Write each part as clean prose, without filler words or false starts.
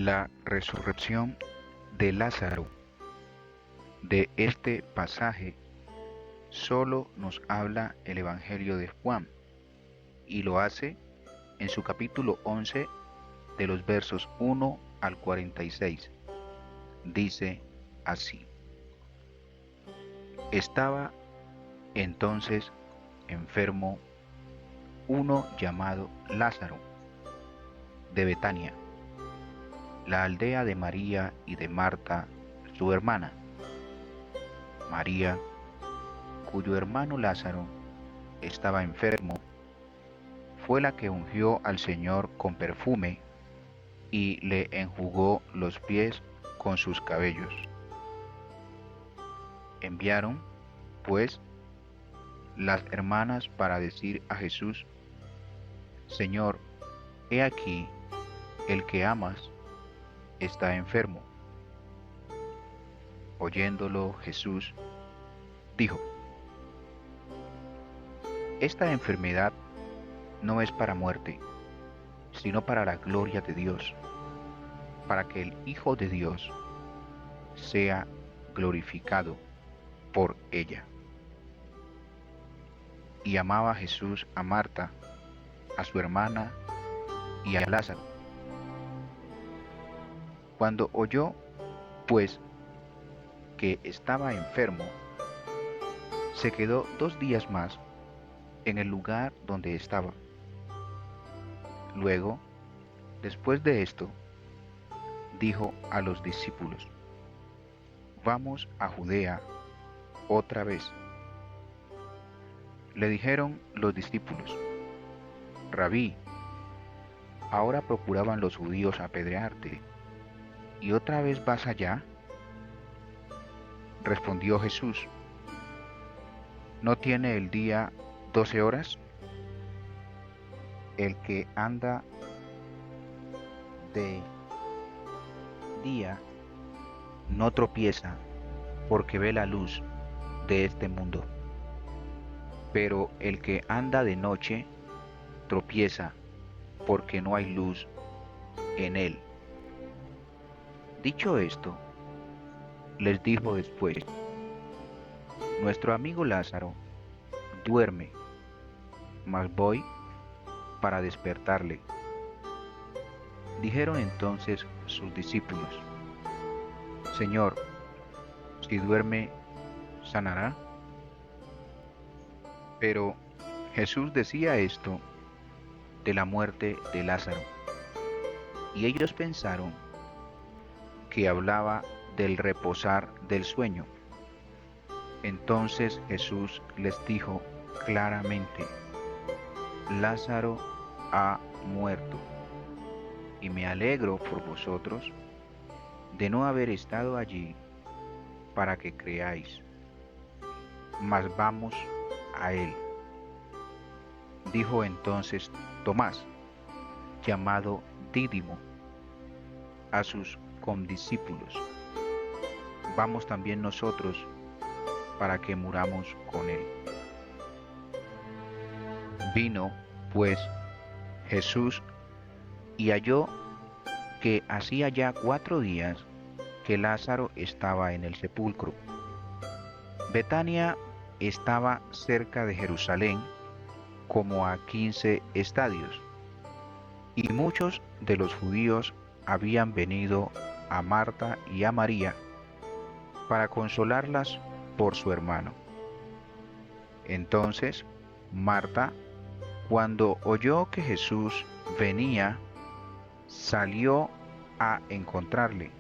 La resurrección de Lázaro. De este pasaje solo nos habla el Evangelio de Juan, y lo hace en su capítulo 11 de los versos 1 al 46. Dice así: Estaba entonces enfermo uno llamado Lázaro, de Betania, la aldea de María y de Marta, su hermana. María, cuyo hermano Lázaro estaba enfermo, fue la que ungió al Señor con perfume y le enjugó los pies con sus cabellos. Enviaron, pues, las hermanas para decir a Jesús: Señor, he aquí, el que amas está enfermo. Oyéndolo Jesús dijo: Esta enfermedad no es para muerte, sino para la gloria de Dios, para que el Hijo de Dios sea glorificado por ella. Y amaba Jesús a Marta, a su hermana y a Lázaro. Cuando oyó, pues, que estaba enfermo, se quedó 2 días más en el lugar donde estaba. Luego, después de esto, dijo a los discípulos: Vamos a Judea otra vez. Le dijeron los discípulos: Rabí, ahora procuraban los judíos apedrearte, ¿y otra vez vas allá? Respondió Jesús: ¿No tiene el día 12 horas? El que anda de día no tropieza porque ve la luz de este mundo, pero el que anda de noche tropieza porque no hay luz en él. Dicho esto, les dijo después: Nuestro amigo Lázaro duerme, mas voy para despertarle. Dijeron entonces sus discípulos: Señor, si duerme, ¿sanará? Pero Jesús decía esto de la muerte de Lázaro, y ellos pensaron que hablaba del reposar del sueño. Entonces Jesús les dijo claramente: Lázaro ha muerto, y me alegro por vosotros de no haber estado allí para que creáis, mas vamos a él. Dijo entonces Tomás, llamado Dídimo, a sus condiscípulos: Vamos también nosotros para que muramos con él. Vino, pues, Jesús y halló que hacía ya 4 días que Lázaro estaba en el sepulcro. Betania estaba cerca de Jerusalén, como a 15 estadios, y muchos de los judíos habían venido a Marta y a María para consolarlas por su hermano. Entonces Marta, cuando oyó que Jesús venía, salió a encontrarle,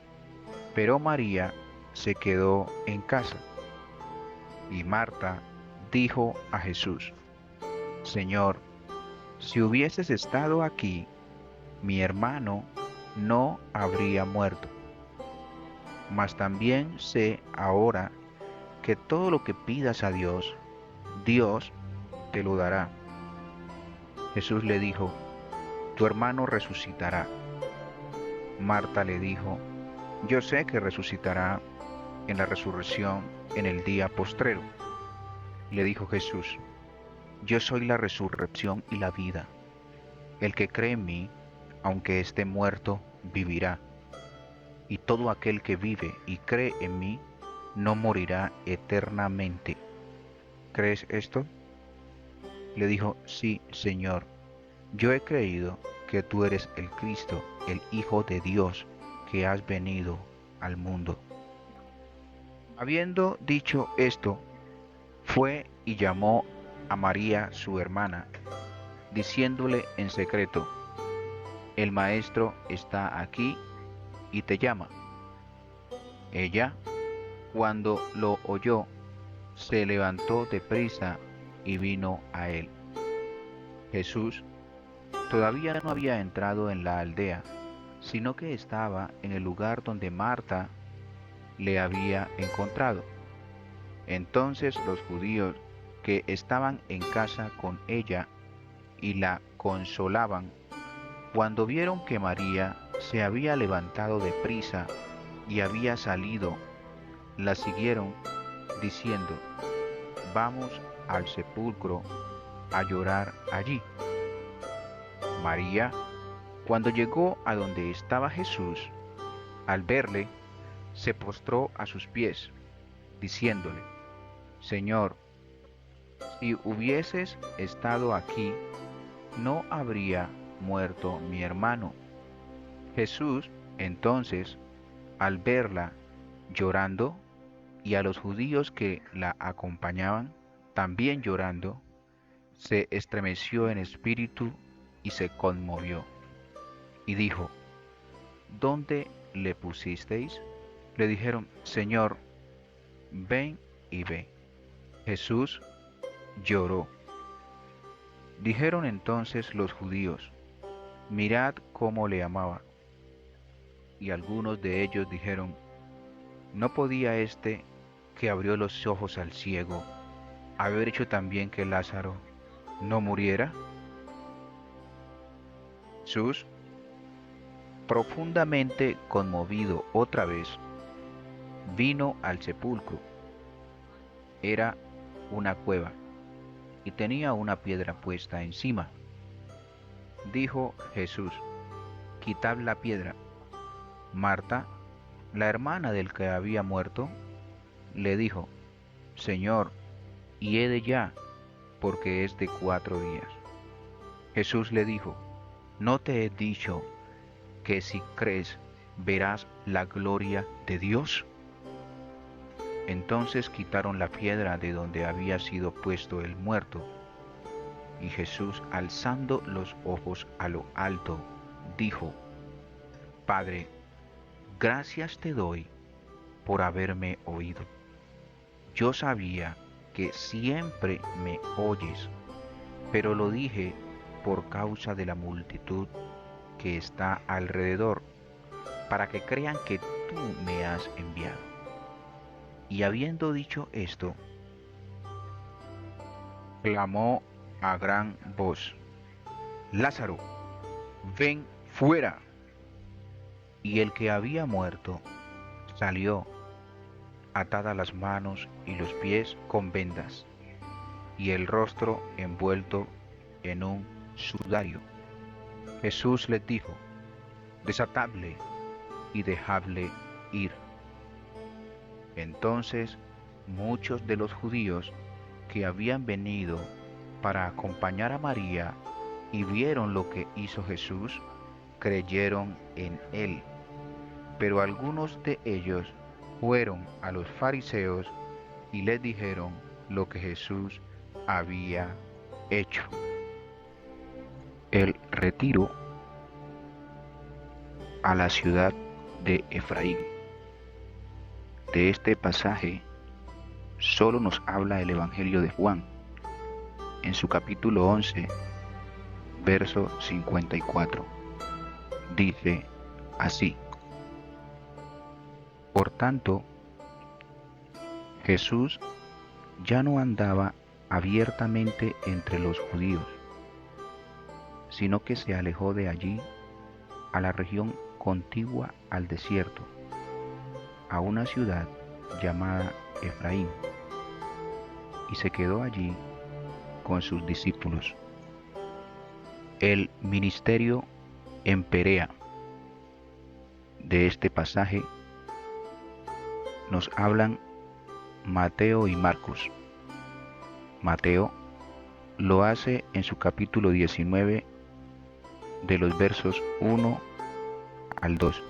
pero María se quedó en casa. Y Marta dijo a Jesús: Señor, si hubieses estado aquí, mi hermano no habría muerto. Mas también sé ahora que todo lo que pidas a Dios, Dios te lo dará. Jesús le dijo: Tu hermano resucitará. Marta le dijo: Yo sé que resucitará en la resurrección en el día postrero. Le dijo Jesús: Yo soy la resurrección y la vida. El que cree en mí, aunque esté muerto, vivirá. y todo aquel que vive y cree en mí no morirá eternamente. ¿Crees esto? Le dijo, sí, Señor, yo he creído que tú eres el Cristo, el Hijo de Dios, que has venido al mundo. Habiendo dicho esto, fue y llamó a María su hermana, diciéndole en secreto, el Maestro está aquí y te llama. Ella, cuando lo oyó, se levantó de prisa y vino a él. Jesús todavía no había entrado en la aldea, sino que estaba en el lugar donde Marta le había encontrado. Entonces los judíos que estaban en casa con ella y la consolaban, cuando vieron que María se había levantado de prisa y había salido, la siguieron diciendo, vamos al sepulcro a llorar allí. María, cuando llegó a donde estaba Jesús, al verle, se postró a sus pies, diciéndole, Señor, si hubieses estado aquí, no habría muerto mi hermano. Jesús, entonces, al verla llorando, y a los judíos que la acompañaban, también llorando, se estremeció en espíritu y se conmovió, y dijo, ¿dónde le pusisteis? Le dijeron, Señor, ven y ve. Jesús lloró. Dijeron entonces los judíos, mirad cómo le amaba. Y algunos de ellos dijeron, ¿no podía este que abrió los ojos al ciego haber hecho también que Lázaro no muriera? Jesús, profundamente conmovido otra vez, vino al sepulcro. Era una cueva y tenía una piedra puesta encima. Dijo Jesús, quitad la piedra. Marta, la hermana del que había muerto, le dijo, Señor, hiede ya, porque es de 4 días. Jesús le dijo, ¿no te he dicho que si crees verás la gloria de Dios? Entonces quitaron la piedra de donde había sido puesto el muerto. Y Jesús, alzando los ojos a lo alto, dijo, Padre, gracias te doy por haberme oído. Yo sabía que siempre me oyes, pero lo dije por causa de la multitud que está alrededor, para que crean que tú me has enviado. Y habiendo dicho esto, clamó a gran voz, Lázaro, ven fuera. Y el que había muerto salió, atadas las manos y los pies con vendas, y el rostro envuelto en un sudario. Jesús les dijo, desatadle y dejadle ir. Entonces muchos de los judíos que habían venido para acompañar a María y vieron lo que hizo Jesús, creyeron en él. Pero algunos de ellos fueron a los fariseos y les dijeron lo que Jesús había hecho. El retiro a la ciudad de Efraín. De este pasaje solo nos habla el Evangelio de Juan, en su capítulo 11, verso 54. Dice así, por tanto, Jesús ya no andaba abiertamente entre los judíos, sino que se alejó de allí a la región contigua al desierto, a una ciudad llamada Efraín, y se quedó allí con sus discípulos. El ministerio en Perea. de este pasaje nos hablan Mateo y Marcos. Mateo lo hace en su capítulo 19 de los versos 1 al 2.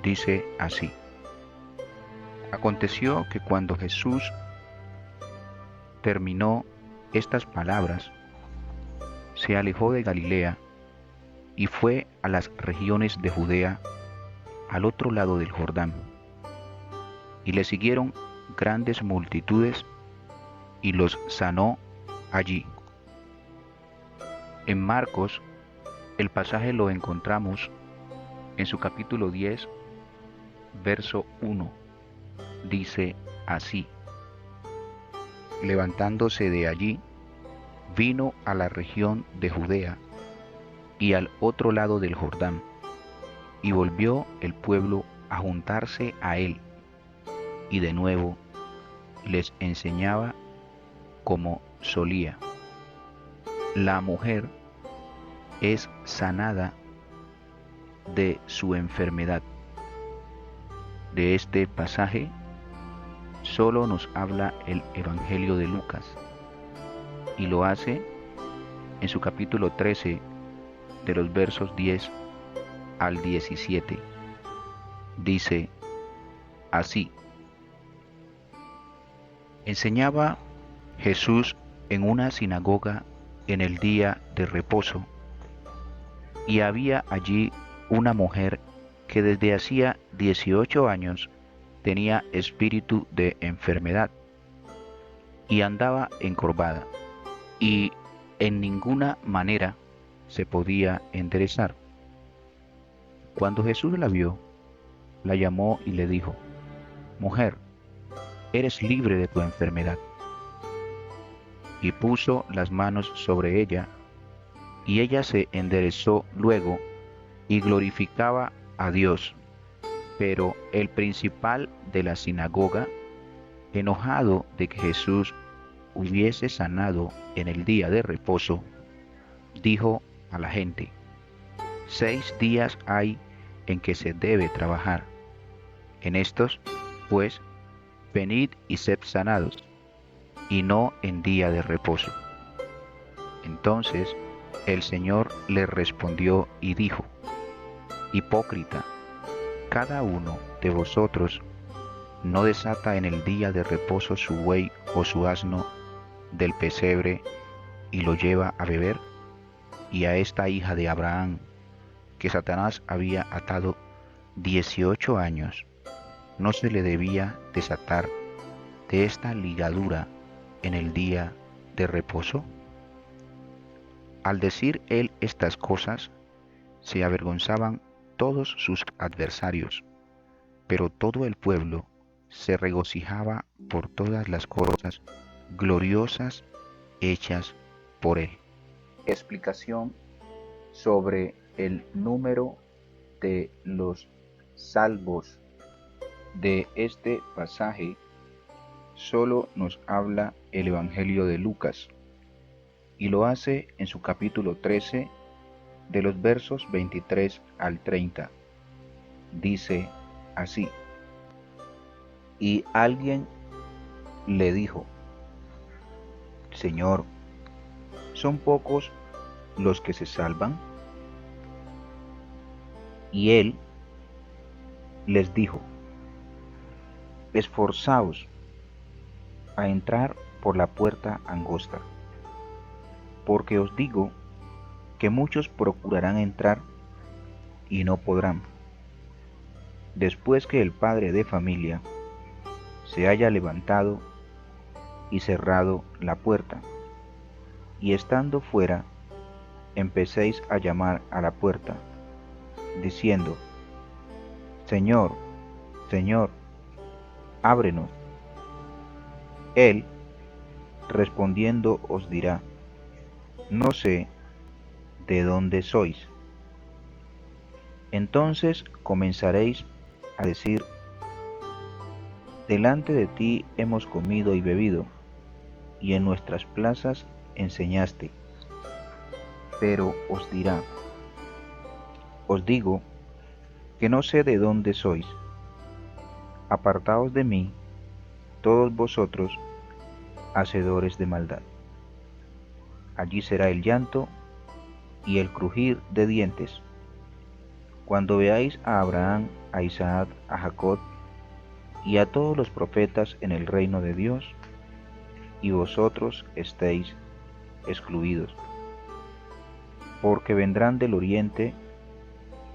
Dice así: Aconteció que cuando Jesús terminó estas palabras, se alejó de Galilea y fue a las regiones de Judea, al otro lado del Jordán. Y le siguieron grandes multitudes y los sanó allí. En Marcos, el pasaje lo encontramos en su capítulo 10, verso 1. Dice así: Levantándose de allí, vino a la región de Judea y al otro lado del Jordán, y volvió el pueblo a juntarse a él, y de nuevo les enseñaba como solía. La mujer es sanada de su enfermedad. De este pasaje solo nos habla el Evangelio de Lucas, y lo hace en su capítulo 13 de los versos 10 al 17. Dice así: Enseñaba Jesús en una sinagoga en el día de reposo, y había allí una mujer que desde hacía 18 años tenía espíritu de enfermedad, y andaba encorvada, y en ninguna manera se podía enderezar. Cuando Jesús la vio, la llamó y le dijo: Mujer, eres libre de tu enfermedad. Y puso las manos sobre ella, y ella se enderezó luego y glorificaba a Dios. Pero el principal de la sinagoga, enojado de que Jesús hubiese sanado en el día de reposo, dijo a la gente: 6 días hay en que se debe trabajar. En estos, pues, venid y sed sanados, y no en día de reposo. Entonces el Señor le respondió y dijo: Hipócrita, cada uno de vosotros no desata en el día de reposo su buey o su asno del pesebre y lo lleva a beber. Y a esta hija de Abraham, que Satanás había atado 18 años, ¿no se le debía desatar de esta ligadura en el día de reposo? Al decir él estas cosas, se avergonzaban todos sus adversarios, pero todo el pueblo se regocijaba por todas las cosas gloriosas hechas por él. Explicación sobre el número de los salvos de este pasaje solo nos habla el Evangelio de Lucas, y lo hace en su capítulo 13 de los versos 23 al 30. Dice así: Y alguien le dijo: Señor, ¿son pocos los que se salvan? Y él les dijo: Esforzaos a entrar por la puerta angosta, porque os digo que muchos procurarán entrar y no podrán. Después que el padre de familia se haya levantado y cerrado la puerta, y estando fuera, empecéis a llamar a la puerta, diciendo: Señor, Señor, ábrenos. Él, respondiendo, os dirá: No sé de dónde sois. Entonces comenzaréis a decir: Delante de ti hemos comido y bebido, y en nuestras plazas enseñaste. Pero os dirá: Os digo que no sé de dónde sois. Apartaos de mí, todos vosotros, hacedores de maldad. Allí será el llanto y el crujir de dientes, cuando veáis a Abraham, a Isaac, a Jacob y a todos los profetas en el reino de Dios, y vosotros estéis excluidos. Porque vendrán del oriente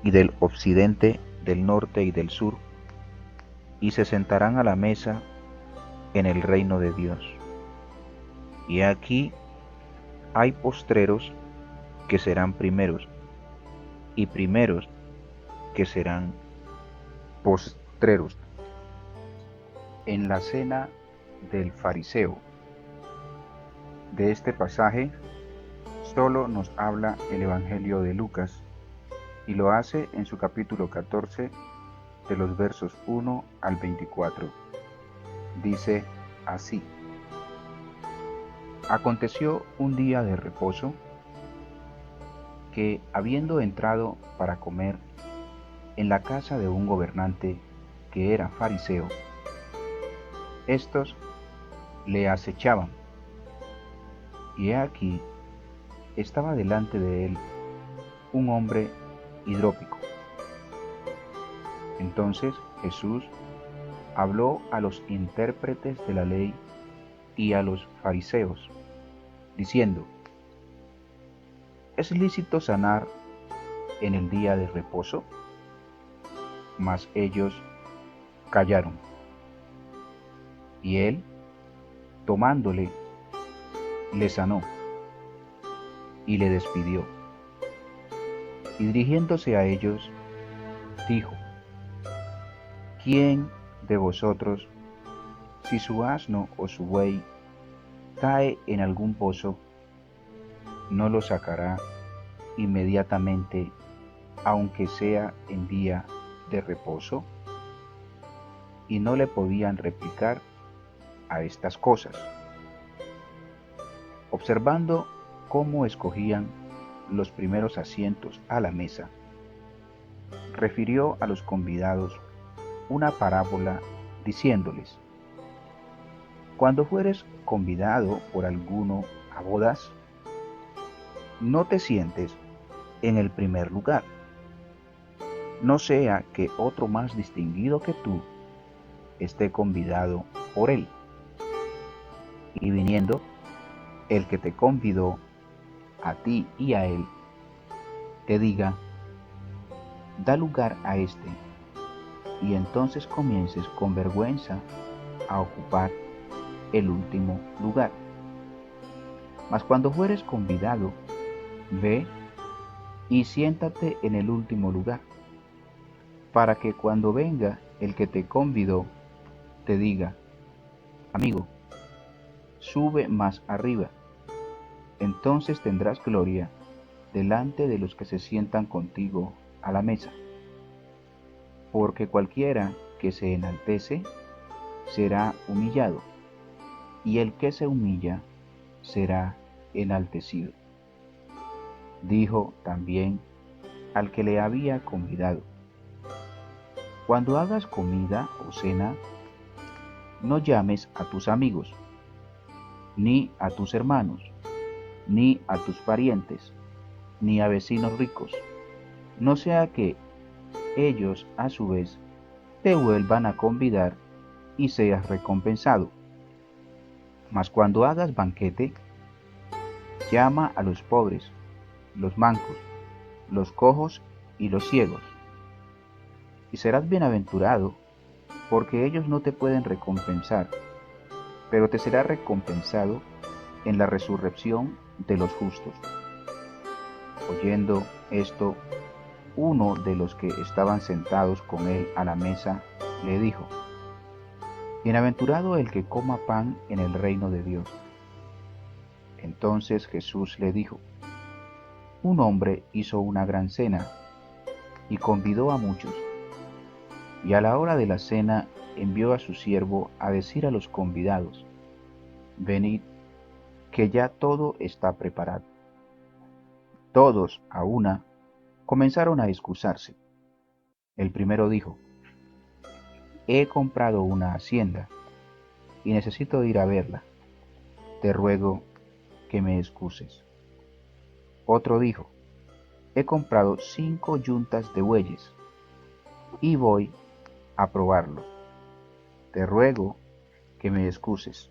y del occidente, del norte y del sur, y se sentarán a la mesa en el reino de Dios. Y aquí hay postreros que serán primeros, y primeros que serán postreros. En la cena del fariseo. De este pasaje solo nos habla el Evangelio de Lucas, y lo hace en su capítulo 14, de los versos 1 al 24. Dice así: Aconteció un día de reposo, que habiendo entrado para comer en la casa de un gobernante que era fariseo, estos le acechaban, y he aquí estaba delante de él un hombre hidrópico. Entonces Jesús habló a los intérpretes de la ley y a los fariseos, diciendo: ¿Es lícito sanar en el día de reposo? Mas ellos callaron. Y él, tomándole, le sanó y le despidió. Y dirigiéndose a ellos, dijo: ¿Quién de vosotros, si su asno o su buey cae en algún pozo, no lo sacará inmediatamente, aunque sea en día de reposo? Y no le podían replicar a estas cosas. Observando cómo escogían los primeros asientos a la mesa, refirió a los convidados una parábola diciéndoles: Cuando fueres convidado por alguno a bodas, no te sientes en el primer lugar, no sea que otro más distinguido que tú esté convidado por él. Y viniendo el que te convidó a ti y a él, te diga: da lugar a este, y entonces comiences con vergüenza a ocupar el último lugar. Mas cuando fueres convidado, ve y siéntate en el último lugar, para que cuando venga el que te convidó, te diga: amigo, sube más arriba. Entonces tendrás gloria delante de los que se sientan contigo a la mesa. Porque cualquiera que se enaltece será humillado, y el que se humilla será enaltecido. Dijo también al que le había convidado: Cuando hagas comida o cena, no llames a tus amigos, ni a tus hermanos, ni a tus parientes, ni a vecinos ricos, no sea que ellos a su vez te vuelvan a convidar y seas recompensado. Mas cuando hagas banquete, llama a los pobres, los mancos, los cojos y los ciegos, y serás bienaventurado, porque ellos no te pueden recompensar, pero te será recompensado en la resurrección de los justos. Oyendo esto, uno de los que estaban sentados con él a la mesa le dijo: Bienaventurado el que coma pan en el reino de Dios. Entonces Jesús le dijo: Un hombre hizo una gran cena y convidó a muchos. Y a la hora de la cena envió a su siervo a decir a los convidados: Venid, que ya todo está preparado. Todos a una comenzaron a excusarse. El primero dijo: he comprado una hacienda y necesito ir a verla. Te ruego que me excuses. Otro dijo: he comprado 5 yuntas de bueyes y voy a probarlo. Te ruego que me excuses.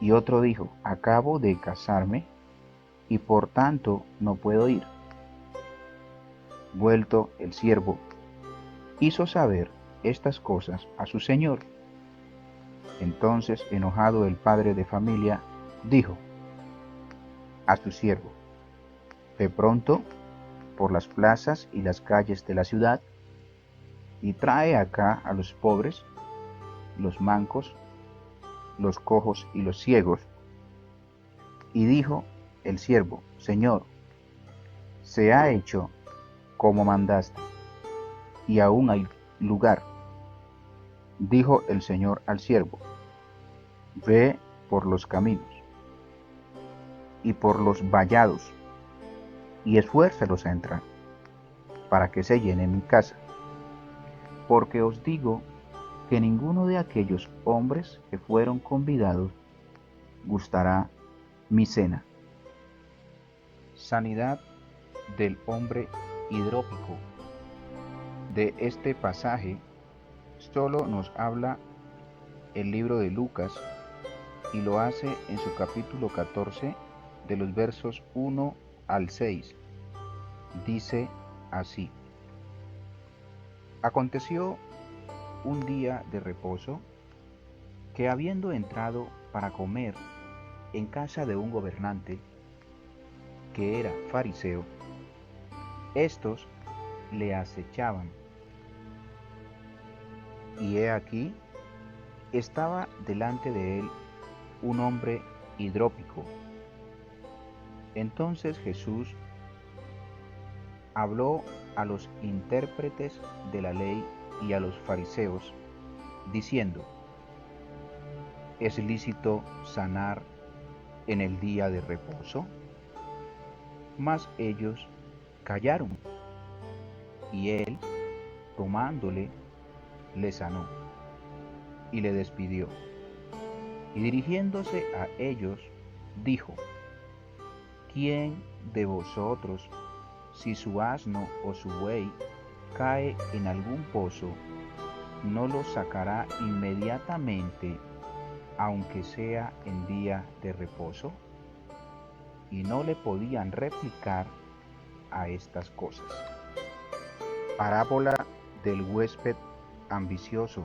Y otro dijo: acabo de casarme y por tanto no puedo ir. Vuelto el siervo, hizo saber estas cosas a su señor. Entonces, enojado el padre de familia, dijo a su siervo: ve pronto por las plazas y las calles de la ciudad y trae acá a los pobres, los mancos, los cojos y los ciegos. Y dijo el siervo: Señor, se ha hecho como mandaste, y aún hay lugar. Dijo el Señor al siervo: ve por los caminos y por los vallados, y esfuérzalos a entrar, para que se llene mi casa. Porque os digo que ninguno de aquellos hombres que fueron convidados gustará mi cena. Sanidad del hombre hidrópico. De este pasaje solo nos habla el libro de Lucas, y lo hace en su capítulo 14, de los versos 1 al 6. Dice así: aconteció un día de reposo, que habiendo entrado para comer en casa de un gobernante, que era fariseo, estos le acechaban. Y he aquí, estaba delante de él un hombre hidrópico. Entonces Jesús habló a los intérpretes de la ley y a los fariseos, diciendo: ¿es lícito sanar en el día de reposo? Mas ellos callaron. Y él, tomándole, le sanó y le despidió. Y dirigiéndose a ellos, dijo: ¿quién de vosotros, si su asno o su buey cae en algún pozo, no lo sacará inmediatamente, aunque sea en día de reposo? Y no le podían replicar a estas cosas. Parábola del huésped ambicioso.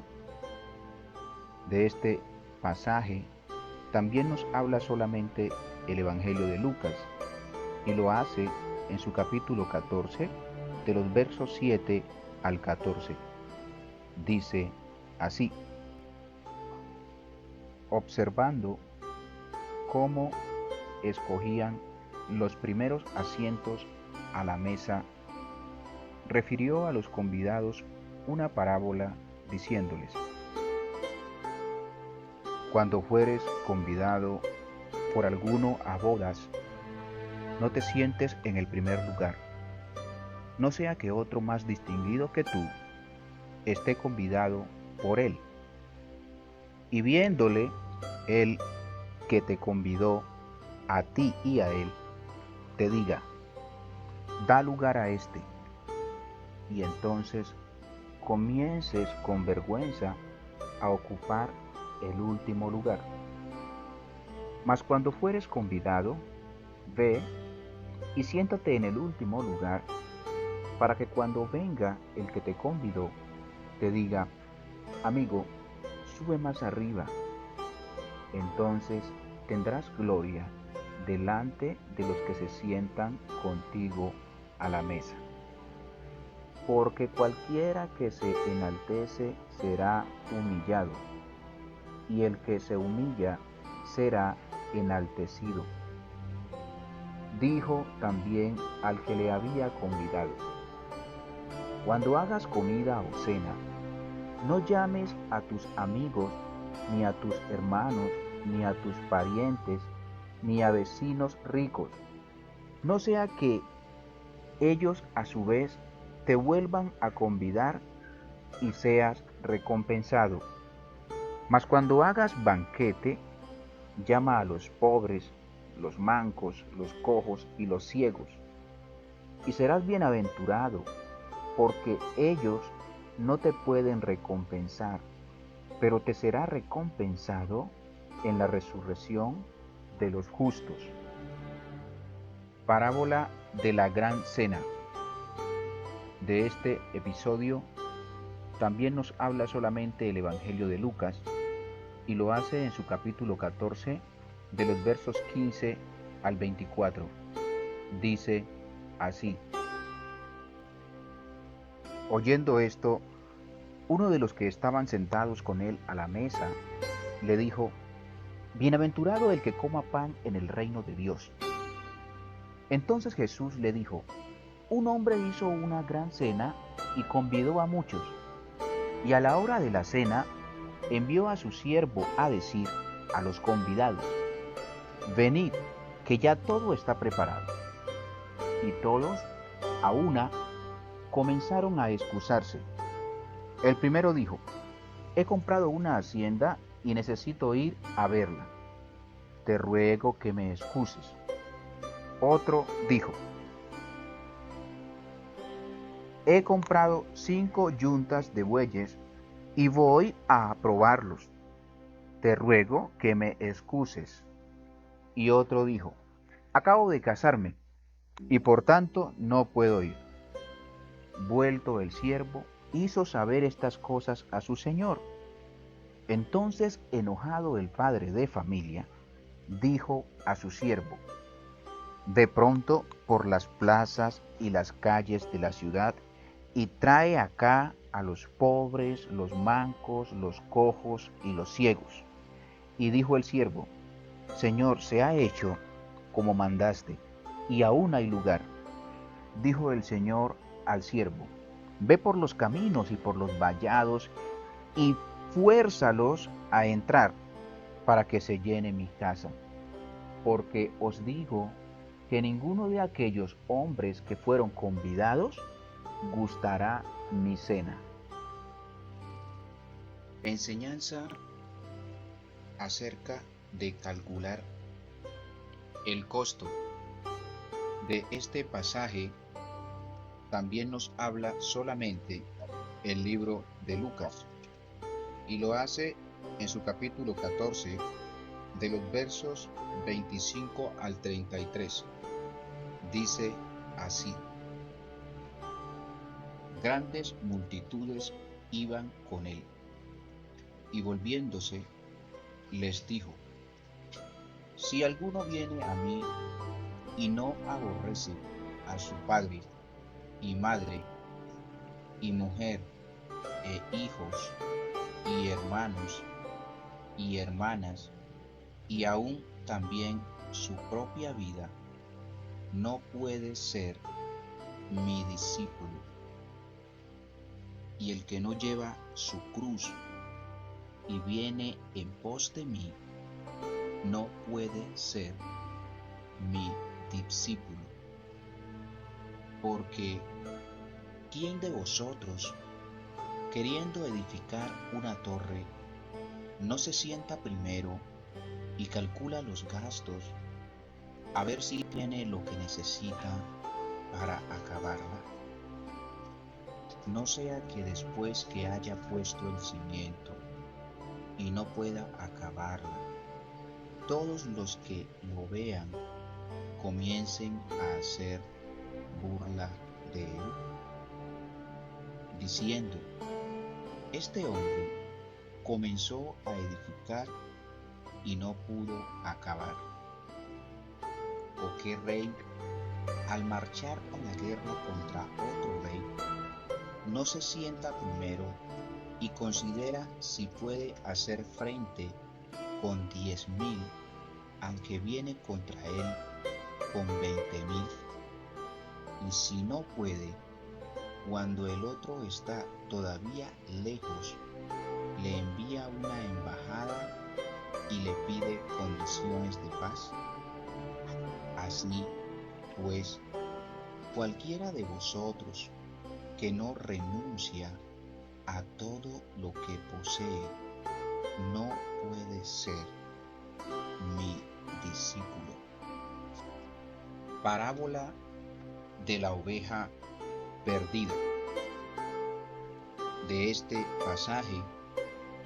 De este pasaje también nos habla solamente el Evangelio de Lucas, y lo hace en su capítulo 14, de los versos 7 al 14. Dice así: observando cómo escogían los primeros asientos a la mesa, refirió a los convidados una parábola diciéndoles: cuando fueres convidado por alguno a bodas, no te sientes en el primer lugar, no sea que otro más distinguido que tú esté convidado por él, y viéndole el que te convidó a ti y a él, te diga: da lugar a este, y entonces comiences con vergüenza a ocupar el último lugar. Mas cuando fueres convidado, ve y siéntate en el último lugar, para que cuando venga el que te convidó, te diga: amigo, sube más arriba. Entonces tendrás gloria delante de los que se sientan contigo a la mesa. Porque cualquiera que se enaltece será humillado, y el que se humilla será enaltecido. Dijo también al que le había convidado: cuando hagas comida o cena, no llames a tus amigos, ni a tus hermanos, ni a tus parientes, ni a vecinos ricos, no sea que ellos a su vez te vuelvan a convidar y seas recompensado. Mas cuando hagas banquete, llama a los pobres, los mancos, los cojos y los ciegos, y serás bienaventurado, porque ellos no te pueden recompensar, pero te será recompensado en la resurrección de los justos. Parábola de la Gran Cena. De este episodio también nos habla solamente el Evangelio de Lucas, y lo hace en su capítulo 14, de los versos 15 al 24. Dice así: Oyendo esto, uno de los que estaban sentados con él a la mesa le dijo: Bienaventurado el que coma pan en el reino de Dios. Entonces Jesús le dijo: Un hombre hizo una gran cena y convidó a muchos, y a la hora de la cena envió a su siervo a decir a los convidados: Venid, que ya todo está preparado. Y todos, a una, comenzaron a excusarse. El primero dijo: He comprado una hacienda y necesito ir a verla. Te ruego que me excuses. Otro dijo: He comprado 5 yuntas de bueyes y voy a probarlos. Te ruego que me excuses. Y otro dijo: Acabo de casarme y por tanto no puedo ir. Vuelto el siervo, hizo saber estas cosas a su señor. Entonces, enojado el padre de familia, dijo a su siervo: Ve pronto por las plazas y las calles de la ciudad y trae acá a los pobres, los mancos, los cojos y los ciegos. Y dijo el siervo: Señor, se ha hecho como mandaste, y aún hay lugar. Dijo el Señor al siervo: Ve por los caminos y por los vallados y fuérzalos a entrar, para que se llene mi casa. Porque os digo que ninguno de aquellos hombres que fueron convidados gustará mi cena. Enseñanza acerca de calcular el costo. De este pasaje también nos habla solamente el libro de Lucas, y lo hace en su capítulo 14, de los versos 25 al 33. Dice así: Grandes multitudes iban con él, y volviéndose les dijo: Si alguno viene a mí y no aborrece a su padre y madre y mujer e hijos y hermanos y hermanas, y aún también su propia vida, no puede ser mi discípulo. Y el que no lleva su cruz y viene en pos de mí, no puede ser mi discípulo. Porque ¿quién de vosotros, queriendo edificar una torre, no se sienta primero y calcula los gastos, a ver si tiene lo que necesita para acabarla? No sea que después que haya puesto el cimiento y no pueda acabarla, todos los que lo vean comiencen a hacer burla de él, diciendo: Este hombre comenzó a edificar y no pudo acabar. ¿O qué rey, al marchar a la guerra contra otro rey, no se sienta primero y considera si puede hacer frente con 10,000, aunque viene contra él con 20,000? Y si no puede, cuando el otro está todavía lejos, le envía una embajada y le pide condiciones de paz. Así pues, cualquiera de vosotros que no renuncia a todo lo que posee no puede ser mi discípulo. Parábola de la oveja perdida. De este pasaje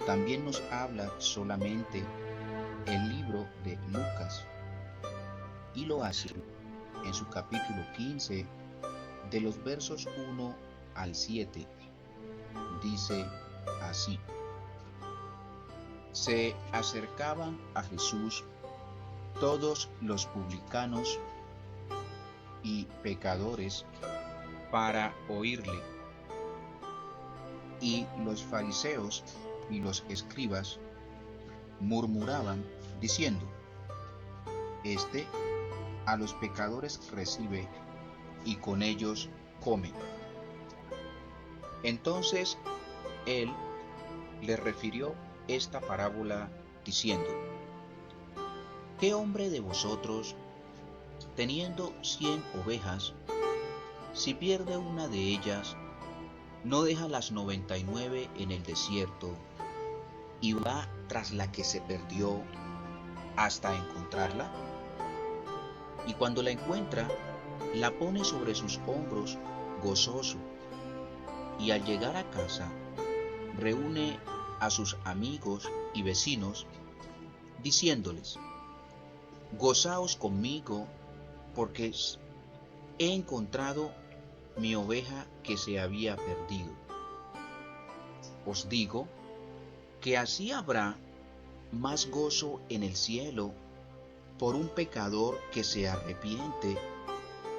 también nos habla solamente el libro de Lucas, y lo hace en su capítulo 15, de los versos 1 al 7. Dice así: se acercaban a Jesús todos los publicanos y pecadores para oírle, y los fariseos y los escribas murmuraban diciendo: este a los pecadores recibe y con ellos come. Entonces él le refirió esta parábola diciendo: ¿qué hombre de vosotros, teniendo 100 ovejas, si pierde una de ellas, no deja las 99 en el desierto y va tras la que se perdió hasta encontrarla? Y cuando la encuentra, la pone sobre sus hombros gozoso, y al llegar a casa reúne a sus amigos y vecinos, diciéndoles: gozaos conmigo, porque he encontrado mi oveja que se había perdido. Os digo que así habrá más gozo en el cielo por un pecador que se arrepiente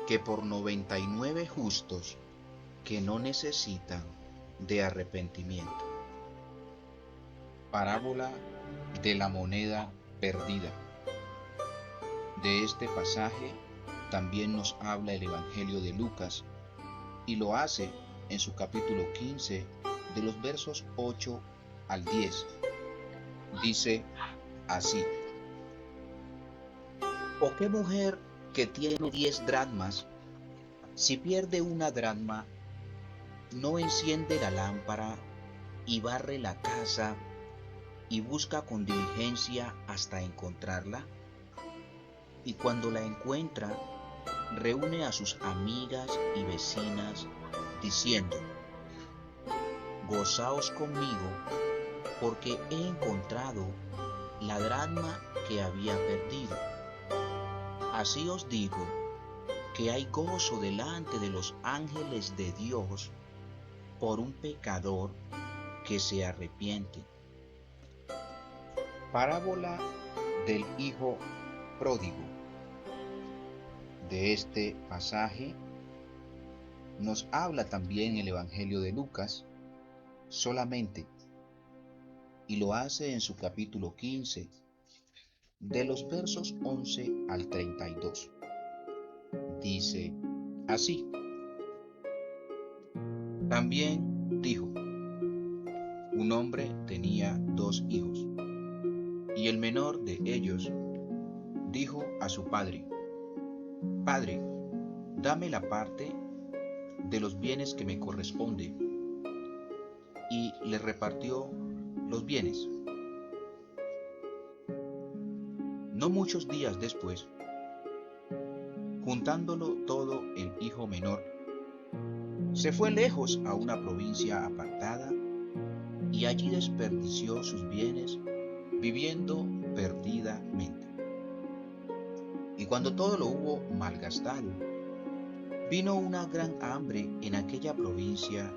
que por 99 justos que no necesitan de arrepentimiento. Parábola de la moneda perdida. De este pasaje también nos habla el Evangelio de Lucas, y lo hace en su capítulo 15, de los versos 8 al 10. Dice así: ¿o qué mujer que tiene 10 dracmas, si pierde una dracma, no enciende la lámpara y barre la casa y busca con diligencia hasta encontrarla? Y cuando la encuentra, reúne a sus amigas y vecinas, diciendo: gozaos conmigo, porque he encontrado la dracma que había perdido. Así os digo que hay gozo delante de los ángeles de Dios por un pecador que se arrepiente. Parábola del hijo pródigo. De este pasaje nos habla también el Evangelio de Lucas solamente, y lo hace en su capítulo 15, de los versos 11 al 32. Dice así: también dijo: un hombre tenía 2 hijos, y el menor de ellos dijo a su padre: Padre, dame la parte de los bienes que me corresponde. Y le repartió los bienes. No muchos días después, juntándolo todo el hijo menor, se fue lejos a una provincia apartada y allí desperdició sus bienes viviendo perdidamente. Y cuando todo lo hubo malgastado, vino una gran hambre en aquella provincia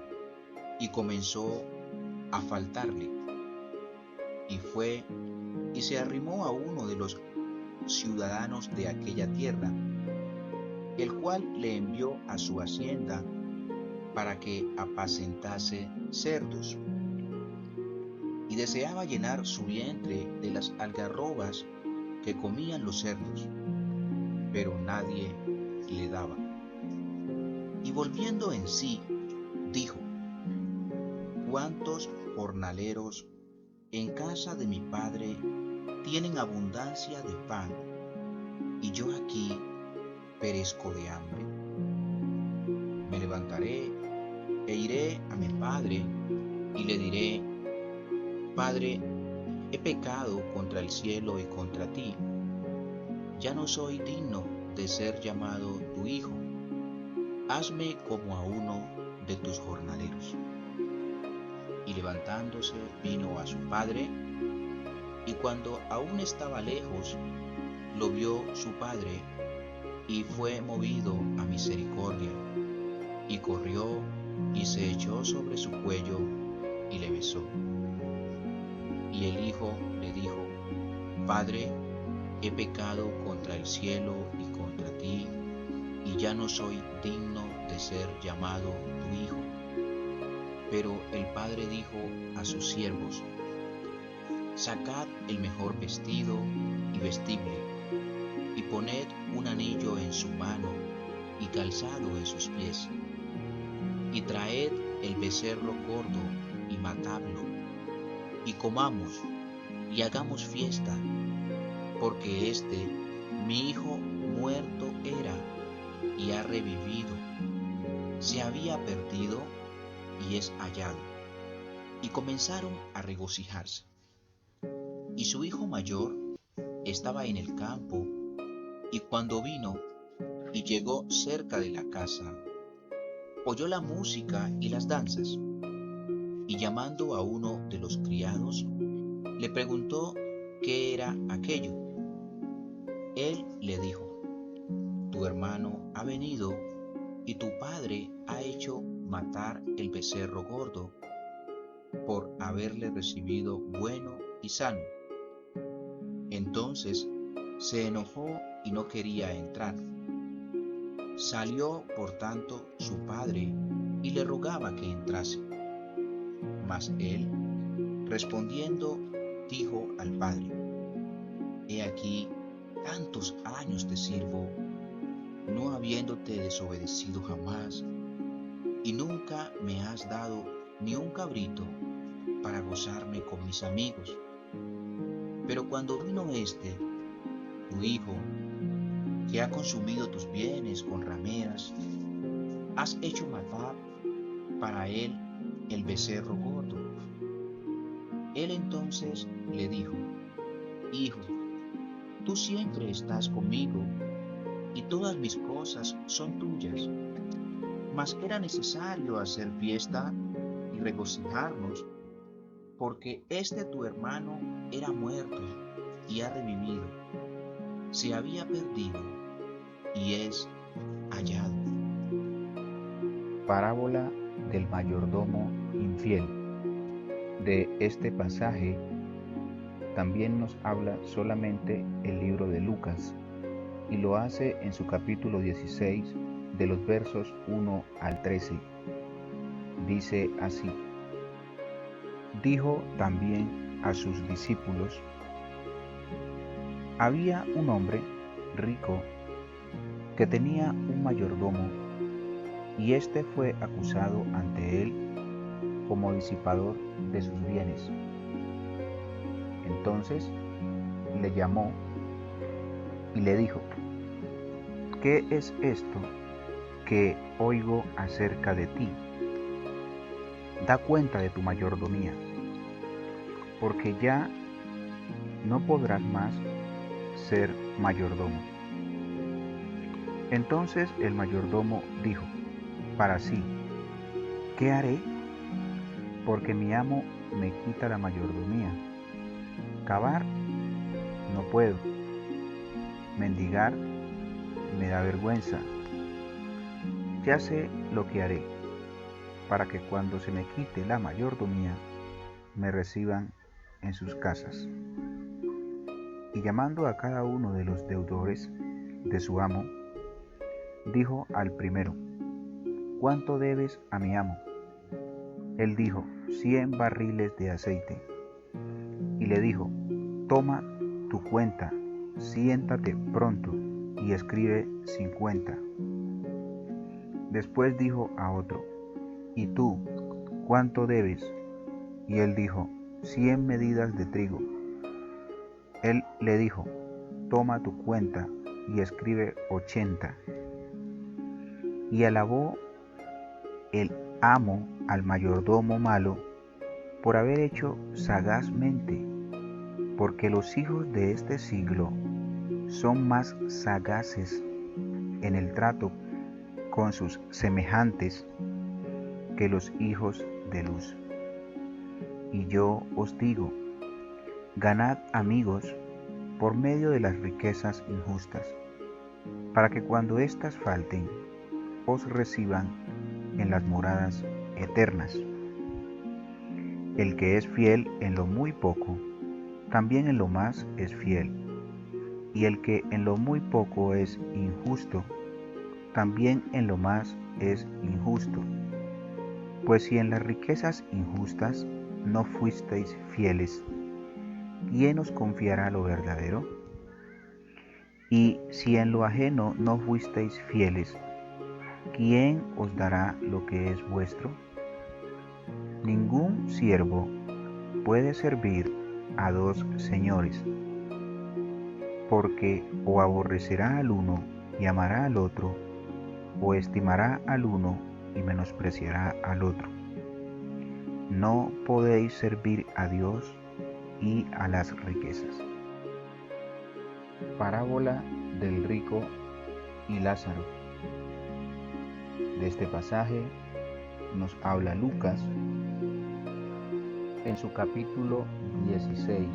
y comenzó a faltarle. Y fue y se arrimó a uno de los ciudadanos de aquella tierra, el cual le envió a su hacienda para que apacentase cerdos. Y deseaba llenar su vientre de las algarrobas que comían los cerdos, pero nadie le daba. Y volviendo en sí, dijo: ¿cuántos jornaleros en casa de mi padre tienen abundancia de pan, y yo aquí perezco de hambre? Me levantaré E iré a mi padre y le diré: Padre, he pecado contra el cielo y contra ti. Ya no soy digno de ser llamado tu hijo. Hazme como a uno de tus jornaleros. Y levantándose vino a su padre, y cuando aún estaba lejos, lo vio su padre, y fue movido a misericordia, y corrió y se echó sobre su cuello y le besó. Y el hijo le dijo: Padre, he pecado contra el cielo y contra ti, y ya no soy digno de ser llamado tu hijo. Pero el padre dijo a sus siervos: Sacad el mejor vestido y vestidle, y poned un anillo en su mano y calzado en sus pies, y traed el becerro gordo y matadlo, y comamos y hagamos fiesta, porque mi hijo muerto era y ha revivido, se había perdido y es hallado. Y comenzaron a regocijarse. Y su hijo mayor estaba en el campo, y cuando vino y llegó cerca de la casa, oyó la música y las danzas, y llamando a uno de los criados, le preguntó qué era aquello. Él le dijo: Tu hermano ha venido, y tu padre ha hecho matar el becerro gordo, por haberle recibido bueno y sano. Entonces se enojó y no quería entrar. Salió por tanto su padre y le rogaba que entrase. Mas él, respondiendo, dijo al padre: He aquí, tantos años te sirvo, no habiéndote desobedecido jamás, y nunca me has dado ni un cabrito para gozarme con mis amigos. Pero cuando vino tu hijo, que ha consumido tus bienes con rameras, has hecho matar para él el becerro gordo. Él entonces le dijo: Hijo, tú siempre estás conmigo, y todas mis cosas son tuyas. Mas era necesario hacer fiesta y regocijarnos, porque tu hermano era muerto y ha revivido, se había perdido y es hallado. Parábola del mayordomo infiel. De este pasaje también nos habla solamente el libro de Lucas, y lo hace en su capítulo 16, de los versos 1 al 13. Dice así: Dijo también a sus discípulos: Había un hombre rico que tenía un mayordomo, y éste fue acusado ante él como disipador de sus bienes. Entonces le llamó y le dijo: ¿Qué es esto que oigo acerca de ti? Da cuenta de tu mayordomía, porque ya no podrás más ser mayordomo. Entonces el mayordomo dijo para sí: ¿Qué haré? Porque mi amo me quita la mayordomía. Cavar no puedo, mendigar me da vergüenza. Ya sé lo que haré, para que cuando se me quite la mayordomía, me reciban en sus casas. Y llamando a cada uno de los deudores de su amo, dijo al primero: ¿Cuánto debes a mi amo? Él dijo: 100 barriles de aceite. Y le dijo: Toma tu cuenta, siéntate pronto y escribe 50. Después dijo a otro: ¿Y tú, cuánto debes? Y él dijo: 100 medidas de trigo. Él le dijo: Toma tu cuenta y escribe 80. Y alabó el amo al mayordomo malo por haber hecho sagazmente, porque los hijos de este siglo son más sagaces en el trato con sus semejantes que los hijos de luz. Y yo os digo, ganad amigos por medio de las riquezas injustas, para que cuando éstas falten, os reciban en las moradas eternas. El que es fiel en lo muy poco, también en lo más es fiel. Y el que en lo muy poco es injusto, también en lo más es injusto. Pues si en las riquezas injustas no fuisteis fieles, ¿quién os confiará lo verdadero? Y si en lo ajeno no fuisteis fieles, ¿quién os dará lo que es vuestro? Ningún siervo puede servir a dos señores, porque o aborrecerá al uno y amará al otro, o estimará al uno y menospreciará al otro. No podéis servir a Dios y a las riquezas. Parábola del rico y Lázaro. De este pasaje nos habla Lucas en su capítulo 16,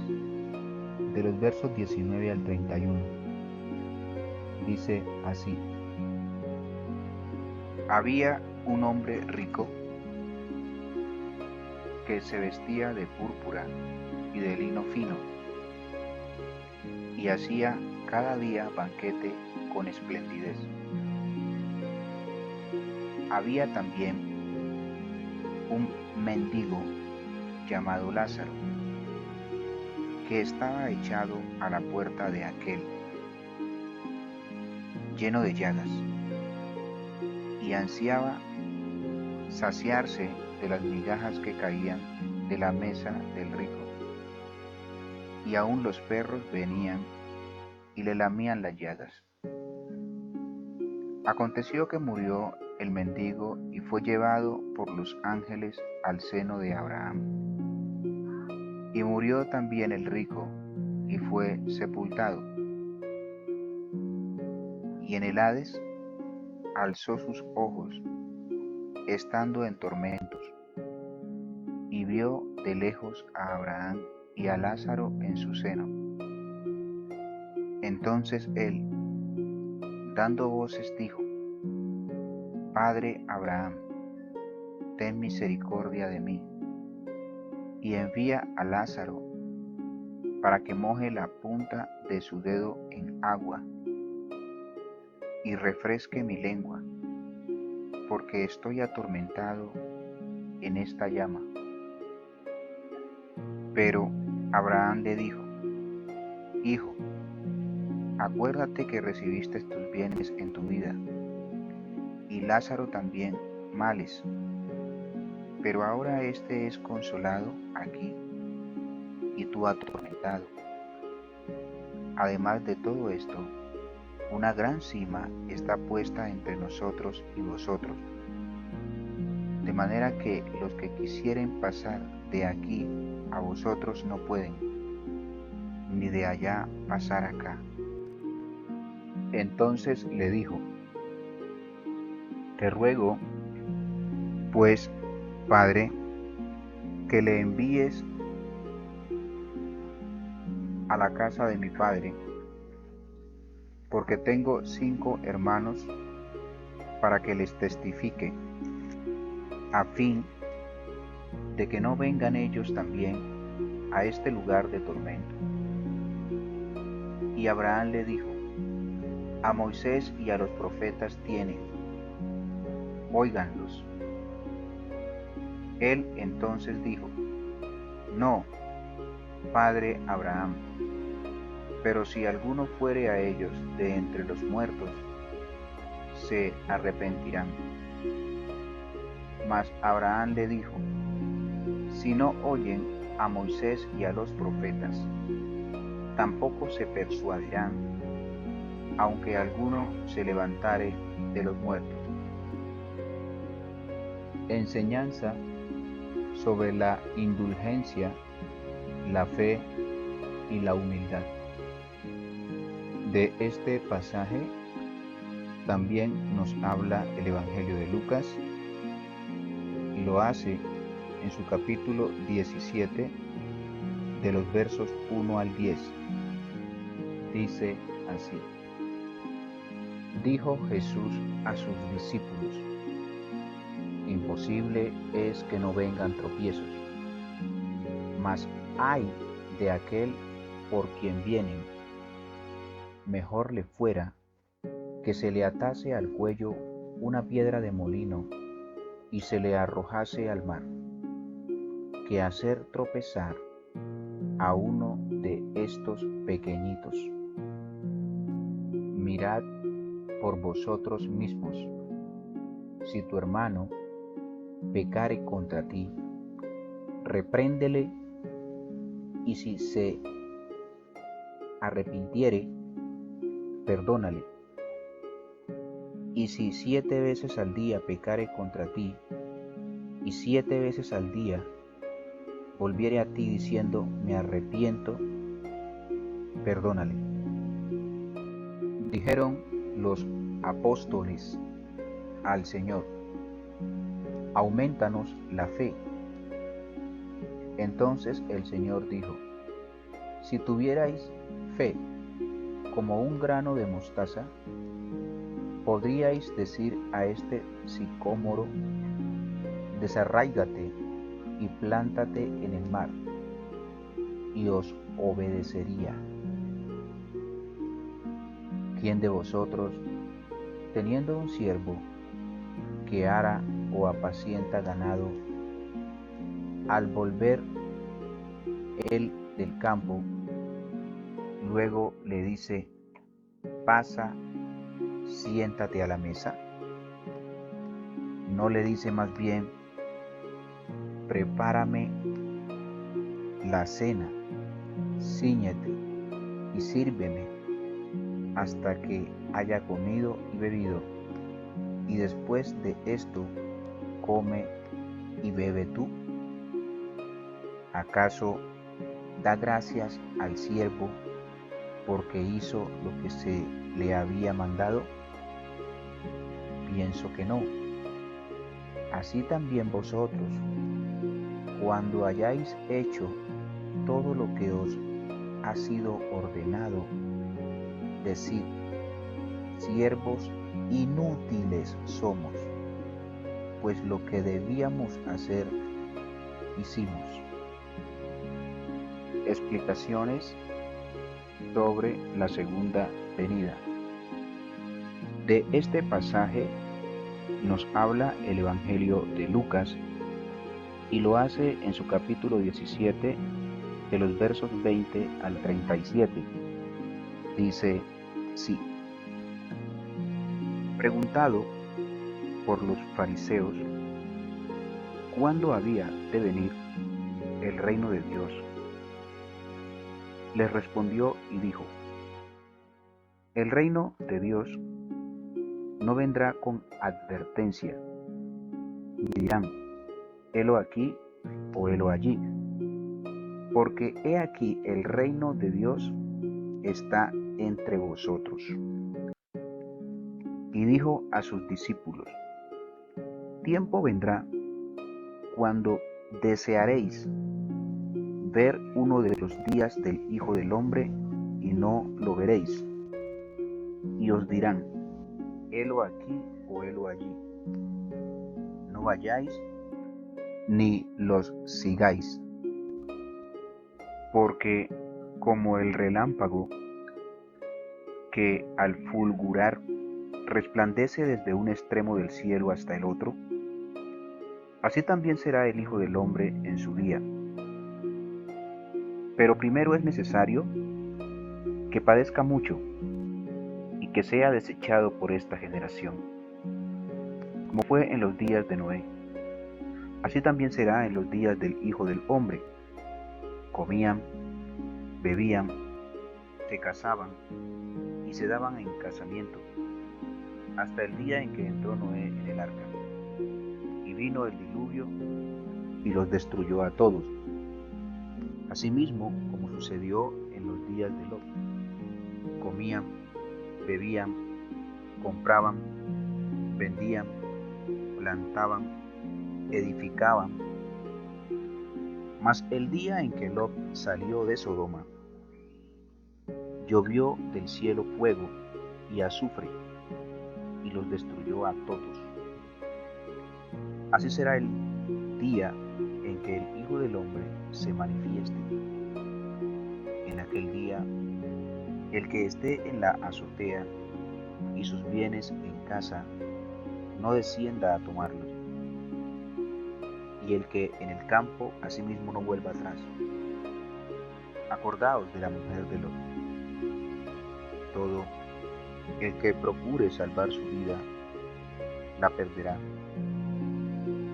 de los versos 19 al 31. Dice así: Había un hombre rico que se vestía de púrpura y de lino fino, y hacía cada día banquete con esplendidez. Había también un mendigo llamado Lázaro, que estaba echado a la puerta de aquel, lleno de llagas, y ansiaba saciarse de las migajas que caían de la mesa del rico, y aun los perros venían y le lamían las llagas. Aconteció que murió el mendigo y fue llevado por los ángeles al seno de Abraham. Y murió también el rico y fue sepultado. Y en el Hades alzó sus ojos, estando en tormentos, y vio de lejos a Abraham y a Lázaro en su seno. Entonces él, dando voces, dijo: Padre Abraham, ten misericordia de mí, y envía a Lázaro para que moje la punta de su dedo en agua y refresque mi lengua, porque estoy atormentado en esta llama. Pero Abraham le dijo: Hijo, acuérdate que recibiste tus bienes en tu vida, y Lázaro también males, pero ahora éste es consolado aquí, y tú atormentado. Además de todo esto, una gran sima está puesta entre nosotros y vosotros, de manera que los que quisieren pasar de aquí a vosotros no pueden, ni de allá pasar acá. Entonces le dijo: Te ruego, pues, Padre, que le envíes a la casa de mi padre, porque tengo 5 hermanos, para que les testifique, a fin de que no vengan ellos también a este lugar de tormento. Y Abraham le dijo: A Moisés y a los profetas tienen, óiganlos. Él entonces dijo: No, padre Abraham, pero si alguno fuere a ellos de entre los muertos, se arrepentirán. Mas Abraham le dijo: Si no oyen a Moisés y a los profetas, tampoco se persuadirán, aunque alguno se levantare de los muertos. Enseñanza sobre la indulgencia, la fe y la humildad. De este pasaje también nos habla el Evangelio de Lucas y lo hace en su capítulo 17 de los versos 1 al 10. Dice así: Dijo Jesús a sus discípulos: Imposible es que no vengan tropiezos, mas ay de aquel por quien vienen. Mejor le fuera que se le atase al cuello una piedra de molino y se le arrojase al mar, que hacer tropezar a uno de estos pequeñitos. Mirad por vosotros mismos. Si tu hermano pecare contra ti, repréndele, y si se arrepintiere, perdónale. Y si 7 veces al día pecare contra ti, y 7 veces al día volviere a ti diciendo, me arrepiento, perdónale. Dijeron los apóstoles al Señor: aumentanos la fe. Entonces el Señor dijo: si tuvierais fe como un grano de mostaza, podríais decir a este sicómoro, desarráigate y plántate en el mar, y os obedecería. ¿Quién de vosotros, teniendo un siervo que ara o apacienta ganado, al volver él del campo, luego le dice, pasa, siéntate a la mesa? ¿No le dice más bien, prepárame la cena, cíñete y sírveme hasta que haya comido y bebido, y después de esto come y bebe tú? ¿Acaso da gracias al siervo porque hizo lo que se le había mandado? Pienso que no. Así también vosotros, cuando hayáis hecho todo lo que os ha sido ordenado, decid, siervos inútiles somos, pues lo que debíamos hacer, hicimos. Explicaciones sobre la segunda venida. De este pasaje nos habla el Evangelio de Lucas y lo hace en su capítulo 17 de los versos 20 al 37. Dice así: preguntado por los fariseos cuándo había de venir el reino de Dios, les respondió y dijo: el reino de Dios no vendrá con advertencia, ni dirán, helo aquí o helo allí, porque he aquí el reino de Dios está entre vosotros. Y dijo a sus discípulos: tiempo vendrá cuando desearéis ver uno de los días del Hijo del Hombre y no lo veréis, y os dirán, helo aquí o helo allí. No vayáis ni los sigáis, porque como el relámpago que al fulgurar resplandece desde un extremo del cielo hasta el otro, así también será el Hijo del Hombre en su día. Pero primero es necesario que padezca mucho y que sea desechado por esta generación. Como fue en los días de Noé, así también será en los días del Hijo del Hombre. Comían, bebían, se casaban y se daban en casamiento, hasta el día en que entró Noé en el arca, y vino el diluvio y los destruyó a todos. Asimismo, como sucedió en los días de Lot, comían, bebían, compraban, vendían, plantaban, edificaban. Mas el día en que Lot salió de Sodoma, llovió del cielo fuego y azufre, y los destruyó a todos. Así será el día en que el Hijo del Hombre se manifieste. En aquel día, el que esté en la azotea y sus bienes en casa, no descienda a tomarlos, y el que en el campo asimismo no vuelva atrás. Acordaos de la mujer de Lot. Todo el que procure salvar su vida, la perderá,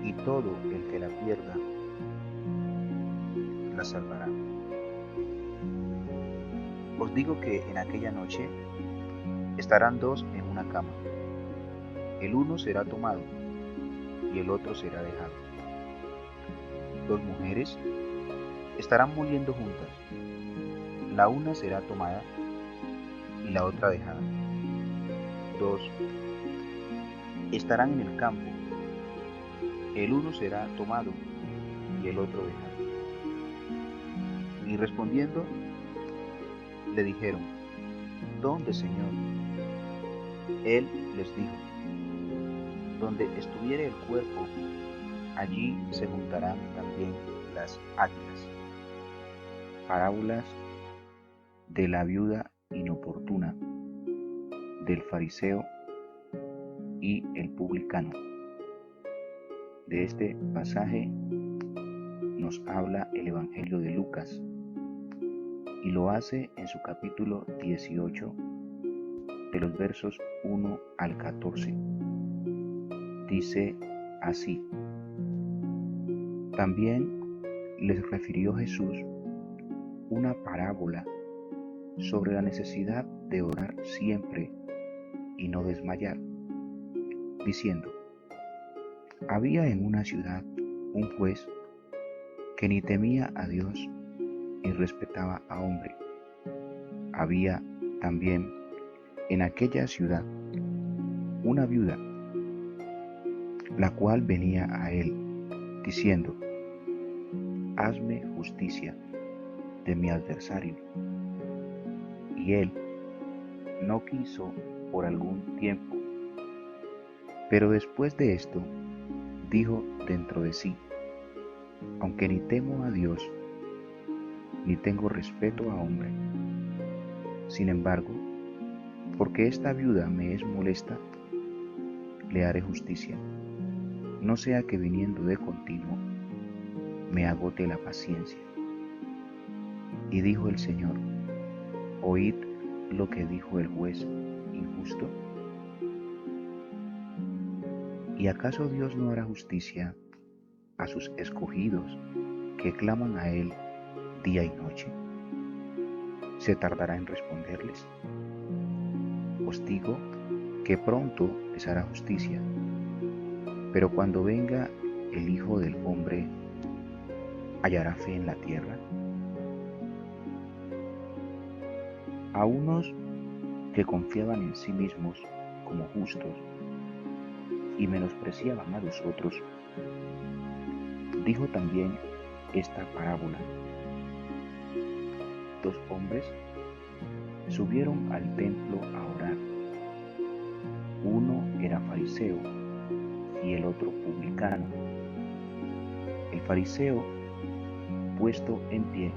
y todo el que la pierda, la salvará. Os digo que en aquella noche estarán dos en una cama, el uno será tomado y el otro será dejado. Dos mujeres estarán muriendo juntas, la una será tomada y la otra dejada. Dos estarán en el campo, el uno será tomado y el otro dejado. Y respondiendo, le dijeron: ¿Dónde, Señor? Él les dijo: donde estuviere el cuerpo, allí se juntarán también las águilas. Parábolas de la viuda inoportuna, del fariseo y el publicano. De este pasaje nos habla el Evangelio de Lucas, y lo hace en su capítulo 18, de los versos 1 al 14. Dice así: También les refirió Jesús una parábola sobre la necesidad de orar siempre y no desmayar, diciendo: Había en una ciudad un juez que ni temía a Dios ni respetaba a hombre. Había también en aquella ciudad una viuda, la cual venía a él, diciendo: Hazme justicia de mi adversario. Y él no quiso por algún tiempo. Pero después de esto, dijo dentro de sí: Aunque ni temo a Dios, ni tengo respeto a hombre, sin embargo, porque esta viuda me es molesta, le haré justicia, no sea que viniendo de continuo me agote la paciencia. Y dijo el Señor: Oíd lo que dijo el juez injusto. ¿Y acaso Dios no hará justicia a sus escogidos que claman a Él día y noche? ¿Se tardará en responderles? Os digo que pronto les hará justicia. Pero cuando venga el Hijo del Hombre, ¿hallará fe en la tierra? A unos que confiaban en sí mismos como justos y menospreciaban a los otros, dijo también esta parábola: Dos hombres subieron al templo a orar. Uno era fariseo y el otro publicano. El fariseo, puesto en pie,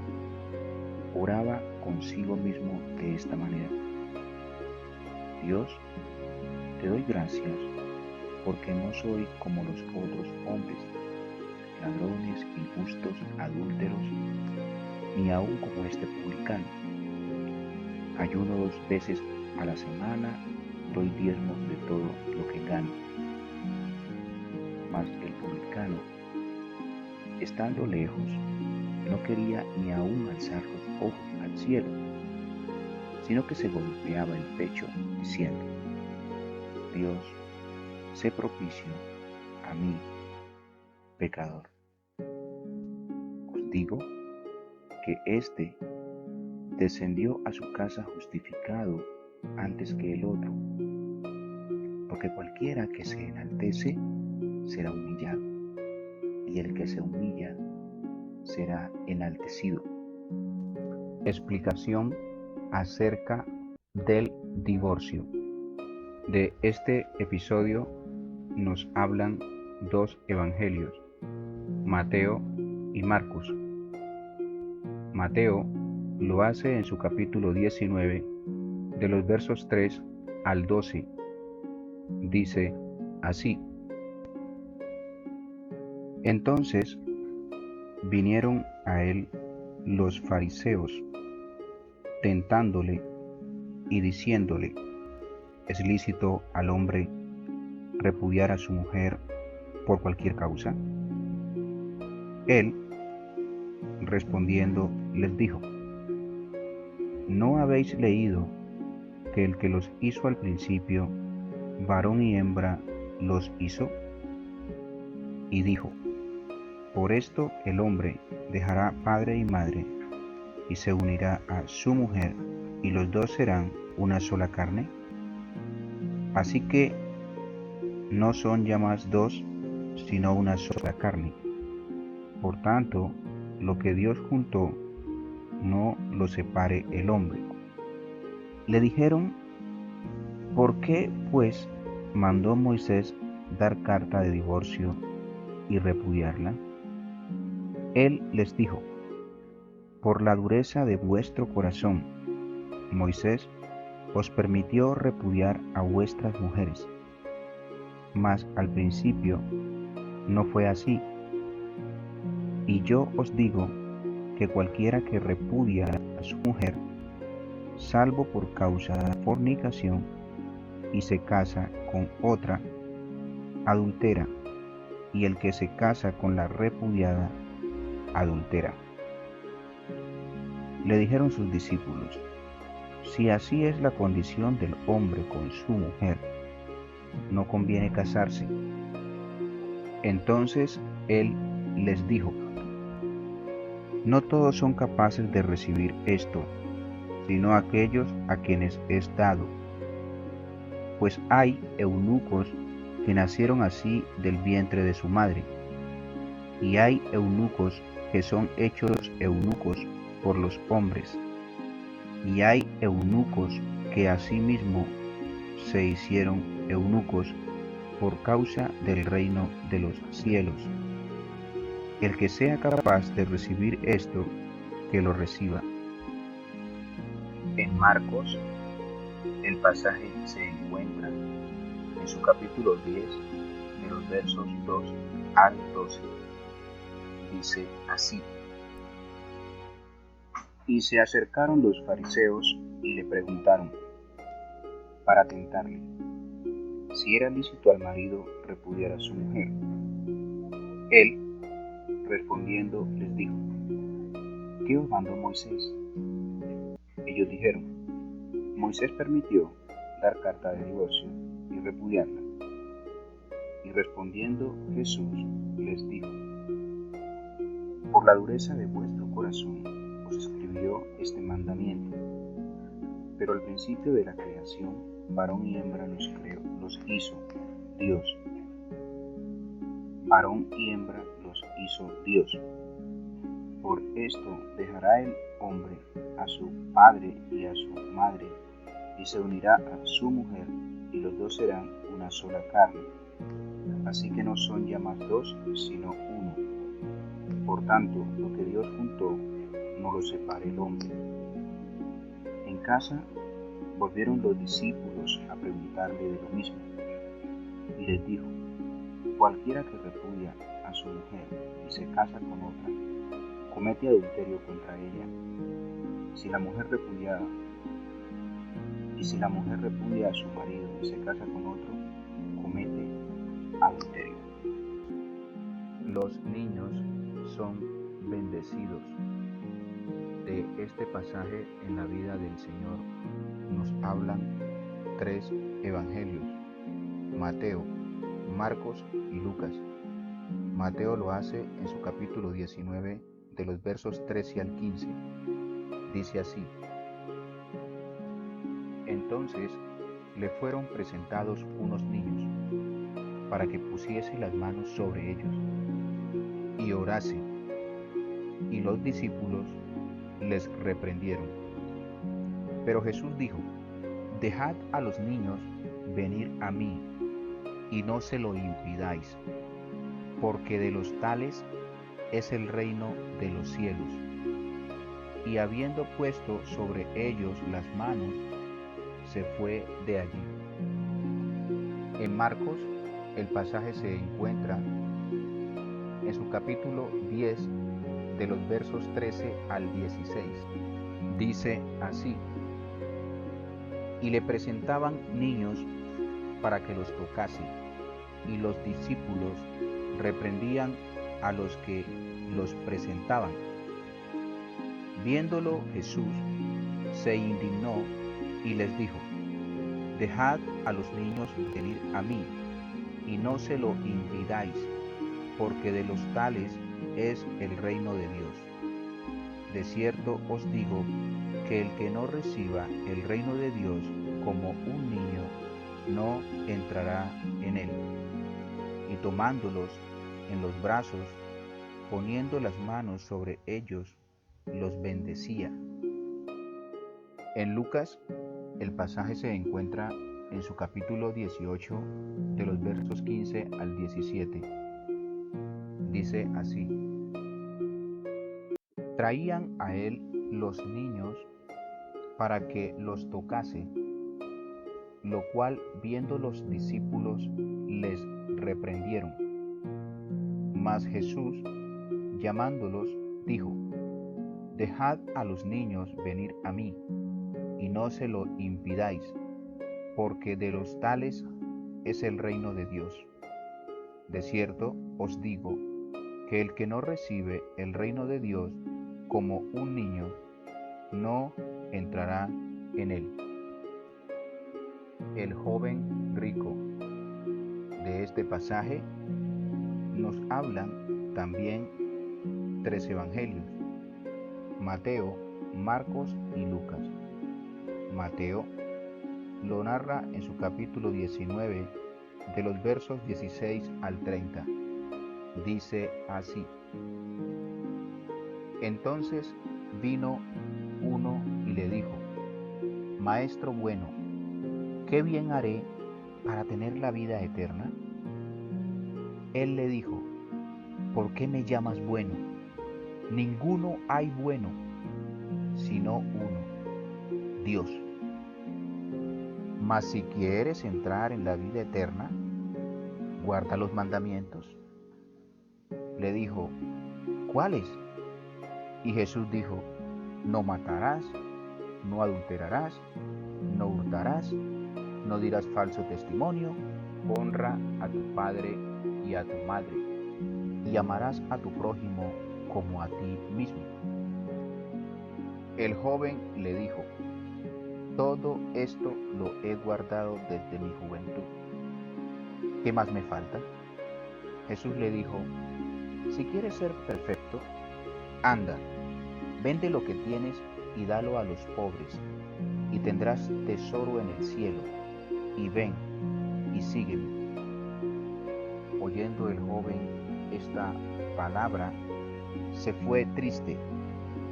oraba consigo mismo de esta manera: Dios, te doy gracias porque no soy como los otros hombres, ladrones, injustos, adúlteros, ni aun como este publicano. Ayuno 2 veces a la semana, doy diezmos de todo lo que gano. Mas el publicano, estando lejos, no quería ni aun alzar los ojos al cielo, sino que se golpeaba el pecho, diciendo: Dios, sé propicio a mí, pecador. Os digo que éste descendió a su casa justificado antes que el otro, porque cualquiera que se enaltece será humillado, y el que se humilla será enaltecido. Explicación acerca del divorcio. De este episodio nos hablan dos evangelios, Mateo y Marcos. Mateo lo hace en su capítulo 19, de los versos 3 al 12. Dice así: Entonces vinieron a él los fariseos, tentándole y diciéndole: ¿Es lícito al hombre repudiar a su mujer por cualquier causa? Él, respondiendo, les dijo: ¿No habéis leído que el que los hizo al principio, varón y hembra, los hizo? Y dijo: Por esto el hombre dejará padre y madre, y se unirá a su mujer, y los dos serán una sola carne. Así que no son ya más dos, sino una sola carne. Por tanto, lo que Dios juntó, no lo separe el hombre. Le dijeron: ¿Por qué, pues, mandó Moisés dar carta de divorcio y repudiarla? Él les dijo: Por la dureza de vuestro corazón, Moisés os permitió repudiar a vuestras mujeres. Mas al principio no fue así. Y yo os digo que cualquiera que repudia a su mujer, salvo por causa de fornicación, y se casa con otra, adultera, y el que se casa con la repudiada, adultera. Le dijeron sus discípulos: Si así es la condición del hombre con su mujer, no conviene casarse. Entonces él les dijo: No todos son capaces de recibir esto, sino aquellos a quienes es dado. Pues hay eunucos que nacieron así del vientre de su madre, y hay eunucos que son hechos eunucos por los hombres, y hay eunucos que asimismo se hicieron eunucos por causa del reino de los cielos. El que sea capaz de recibir esto, que lo reciba. En Marcos, el pasaje se encuentra en su capítulo 10, de los versos 2 al 12. Dice así: Y se acercaron los fariseos y le preguntaron, para tentarle, si era lícito al marido repudiar a su mujer. Él, respondiendo, les dijo: ¿Qué os mandó Moisés? Ellos dijeron: Moisés permitió dar carta de divorcio y repudiarla. Y respondiendo Jesús les dijo: Por la dureza de vuestro corazón os escribió este mandamiento. Pero al principio de la creación, varón y hembra los creó, los hizo Dios. Varón y hembra los hizo Dios. Por esto dejará el hombre a su padre y a su madre, y se unirá a su mujer, y los dos serán una sola carne. Así que no son ya más dos, sino uno. Por tanto, lo que Dios juntó, no lo separe el hombre. En casa volvieron los discípulos a preguntarle de lo mismo, y les dijo: Cualquiera que repudia a su mujer y se casa con otra, comete adulterio contra ella. Si la mujer repudia a su marido y se casa con otro, comete adulterio. Los niños son bendecidos. De este pasaje en la vida del Señor nos hablan tres evangelios: Mateo, Marcos y Lucas. Mateo lo hace en su capítulo 19, de los versos 13 al 15. Dice así: Entonces le fueron presentados unos niños, para que pusiese las manos sobre ellos y orase, y los discípulos les reprendieron. Pero Jesús dijo: Dejad a los niños venir a mí, y no se lo impidáis, porque de los tales es el reino de los cielos. Y habiendo puesto sobre ellos las manos, se fue de allí. En Marcos, el pasaje se encuentra en su capítulo 10, de los versos 13 al 16. Dice así: Y le presentaban niños para que los tocase, y los discípulos reprendían a los que los presentaban. Viéndolo Jesús, se indignó y les dijo: Dejad a los niños venir a mí, y no se lo impidáis, porque de los tales es el reino de Dios. De cierto os digo que el que no reciba el reino de Dios como un niño, no entrará en él. Y tomándolos en los brazos, poniendo las manos sobre ellos, los bendecía. En Lucas, el pasaje se encuentra en su capítulo 18, de los versos 15 al 17. Dice así: Traían a él los niños para que los tocase, lo cual viendo los discípulos les reprendieron. Mas Jesús, llamándolos, dijo: Dejad a los niños venir a mí, y no se lo impidáis, porque de los tales es el reino de Dios. De cierto os digo que el que no recibe el reino de Dios como un niño, no entrará en él. El joven rico. De este pasaje nos hablan también tres evangelios: Mateo, Marcos y Lucas. Mateo lo narra en su capítulo 19, de los versos 16 al 30. Dice así: Entonces vino uno y le dijo: Maestro bueno, ¿qué bien haré para tener la vida eterna? Él le dijo: ¿Por qué me llamas bueno? Ninguno hay bueno, sino uno, Dios. Mas si quieres entrar en la vida eterna, guarda los mandamientos. Le dijo: ¿Cuáles? Y Jesús dijo: No matarás, no adulterarás, no hurtarás, no dirás falso testimonio, honra a tu padre y a tu madre, y amarás a tu prójimo como a ti mismo. El joven le dijo: Todo esto lo he guardado desde mi juventud. ¿Qué más me falta? Jesús le dijo: Si quieres ser perfecto, anda, vende lo que tienes y dalo a los pobres, y tendrás tesoro en el cielo, y ven y sígueme. Oyendo el joven esta palabra, se fue triste,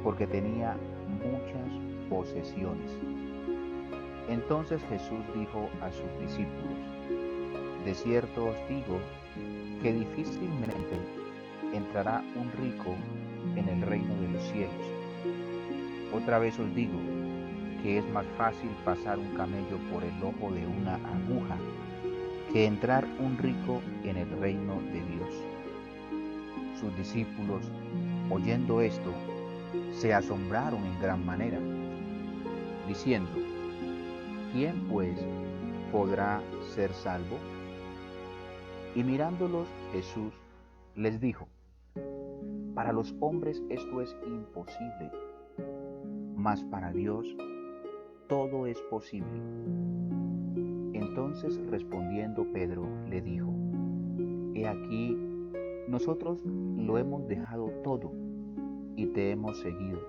porque tenía muchas posesiones. Entonces Jesús dijo a sus discípulos: De cierto os digo que difícilmente entrará un rico en el reino de los cielos. Otra vez os digo que es más fácil pasar un camello por el ojo de una aguja que entrar un rico en el reino de Dios. Sus discípulos, oyendo esto, se asombraron en gran manera, diciendo: ¿Quién pues podrá ser salvo? Y mirándolos Jesús les dijo: Para los hombres esto es imposible, mas para Dios todo es posible. Entonces respondiendo Pedro le dijo: He aquí Nosotros lo hemos dejado todo y te hemos seguido.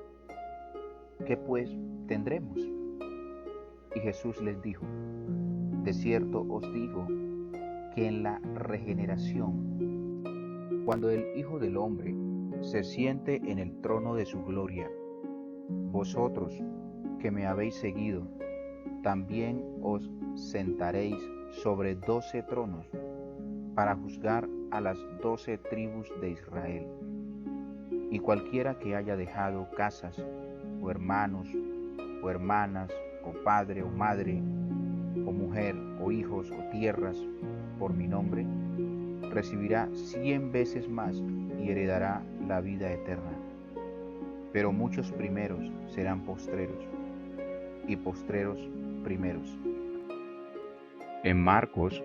¿Qué pues tendremos? Y Jesús les dijo: de cierto os digo que en la regeneración, cuando el Hijo del Hombre se siente en el trono de su gloria, vosotros que me habéis seguido, también os sentaréis sobre 12 tronos para juzgar a las 12 tribus de Israel. Y cualquiera que haya dejado casas, o hermanos, o hermanas, o padre o madre, o mujer, o hijos, o tierras, por mi nombre, recibirá 100 veces más y heredará la vida eterna. Pero muchos primeros serán postreros, y postreros primeros. En Marcos,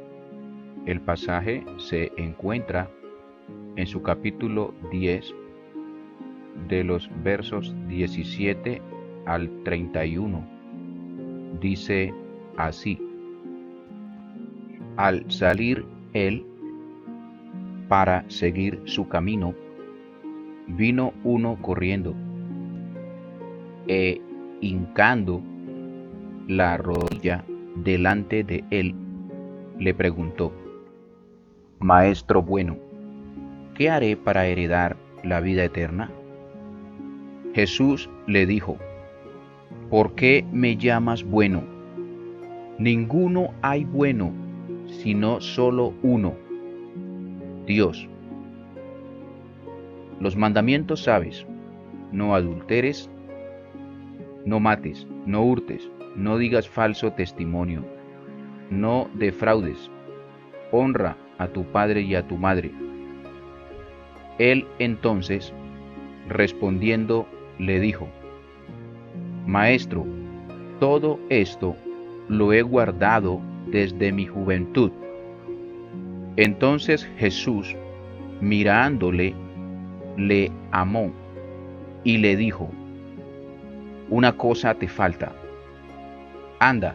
el pasaje se encuentra en su capítulo 10, de los versos 17 al 31. Dice así: al salir él para seguir su camino, vino uno corriendo e hincando la rodilla delante de él, le preguntó: Maestro bueno, ¿qué haré para heredar la vida eterna? Jesús le dijo: ¿por qué me llamas bueno? Ninguno hay bueno, sino solo uno, Dios. Los mandamientos sabes: no adulteres, no mates, no hurtes, no digas falso testimonio, no defraudes, honra a tu padre y a tu madre. Él entonces, respondiendo, le dijo: Maestro, todo esto lo he guardado desde mi juventud. Entonces Jesús, mirándole, le amó y le dijo: una cosa te falta. Anda,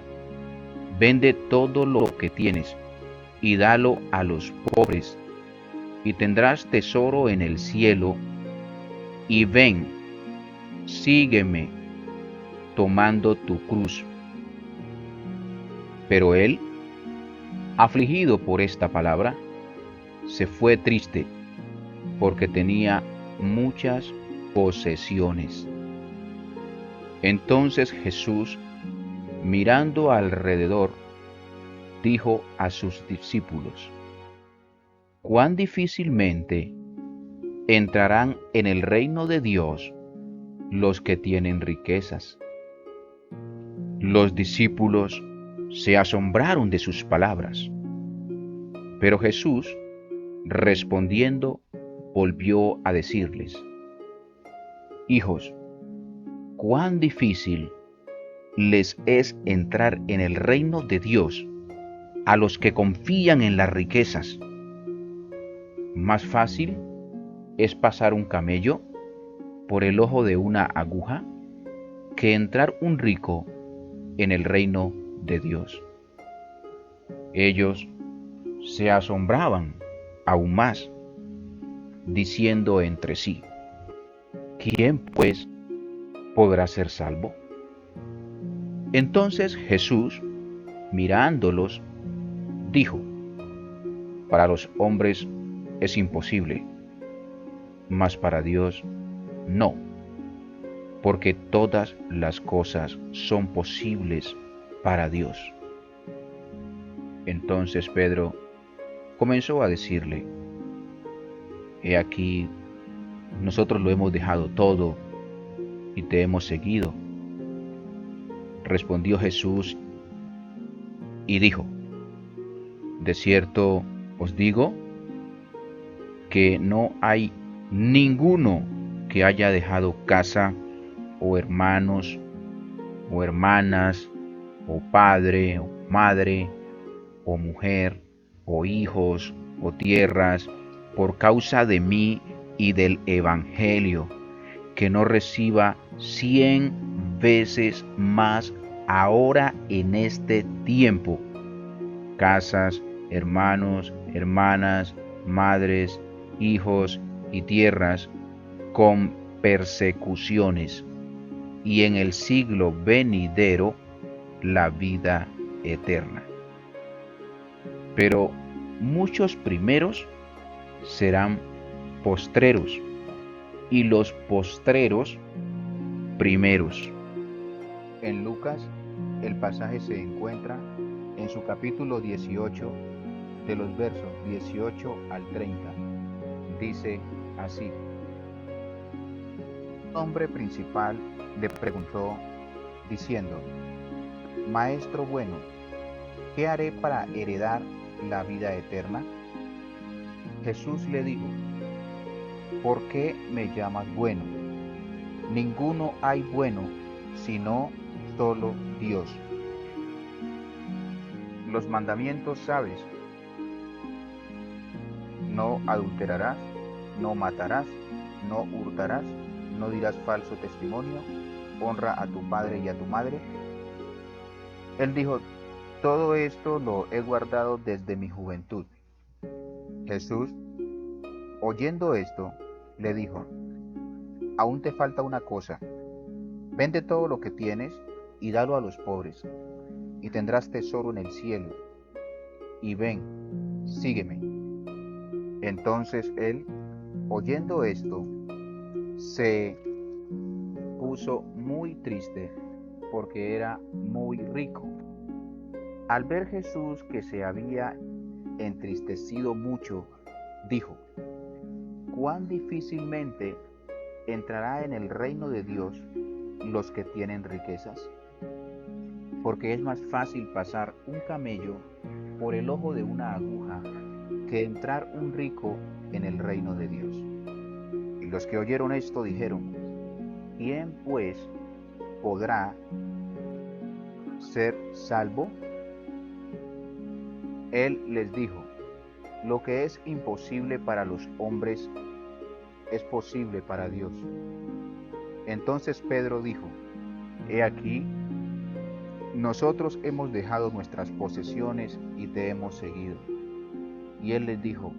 vende todo lo que tienes y dalo a los pobres, y tendrás tesoro en el cielo, y ven, sígueme, tomando tu cruz. Pero él, afligido por esta palabra, se fue triste, porque tenía muchas posesiones. Entonces Jesús, mirando alrededor, dijo a sus discípulos: cuán difícilmente entrarán en el reino de Dios los que tienen riquezas. Los discípulos se asombraron de sus palabras. Pero Jesús, respondiendo, volvió a decirles: hijos, cuán difícil les es entrar en el reino de Dios a los que confían en las riquezas. Más fácil es pasar un camello por el ojo de una aguja que entrar un rico en el reino de Dios. Ellos se asombraban aún más, diciendo entre sí: ¿quién pues podrá ser salvo? Entonces Jesús, mirándolos, dijo: para los hombres es imposible, mas para Dios no, porque todas las cosas son posibles para Dios. Entonces Pedro comenzó a decirle: he aquí, nosotros lo hemos dejado todo y te hemos seguido. Respondió Jesús y dijo: de cierto os digo que no hay ninguno que haya dejado casa, o hermanos, o hermanas, o padre, o madre, o mujer, o hijos, o tierras, por causa de mí y del Evangelio, que no reciba 100 veces más ahora en este tiempo, casas, hermanos, hermanas, madres, hijos y tierras con persecuciones, y en el siglo venidero la vida eterna. Pero muchos primeros serán postreros, y los postreros primeros. En Lucas, el pasaje se encuentra en su capítulo 18, de los versos 18 al 30. Dice así: un hombre principal le preguntó, diciendo: Maestro bueno, ¿qué haré para heredar la vida eterna? Jesús le dijo: ¿por qué me llamas bueno? Ninguno hay bueno sino solo Dios. Los mandamientos sabes: no adulterarás, no matarás, no hurtarás, no dirás falso testimonio, honra a tu padre y a tu madre. Él dijo: todo esto lo he guardado desde mi juventud. Jesús, oyendo esto, le dijo: aún te falta una cosa. Vende todo lo que tienes y dalo a los pobres, y tendrás tesoro en el cielo. Y ven, sígueme. Entonces él, oyendo esto, se puso muy triste porque era muy rico. Al ver Jesús que se había entristecido mucho, dijo: cuán difícilmente entrará en el reino de Dios los que tienen riquezas, porque es más fácil pasar un camello por el ojo de una aguja que entrar un rico en el reino de Dios. Y los que oyeron esto dijeron: ¿quién pues podrá ser salvo? Él les dijo: lo que es imposible para los hombres es posible para Dios. Entonces Pedro dijo: he aquí, nosotros hemos dejado nuestras posesiones y te hemos seguido. Y él les dijo: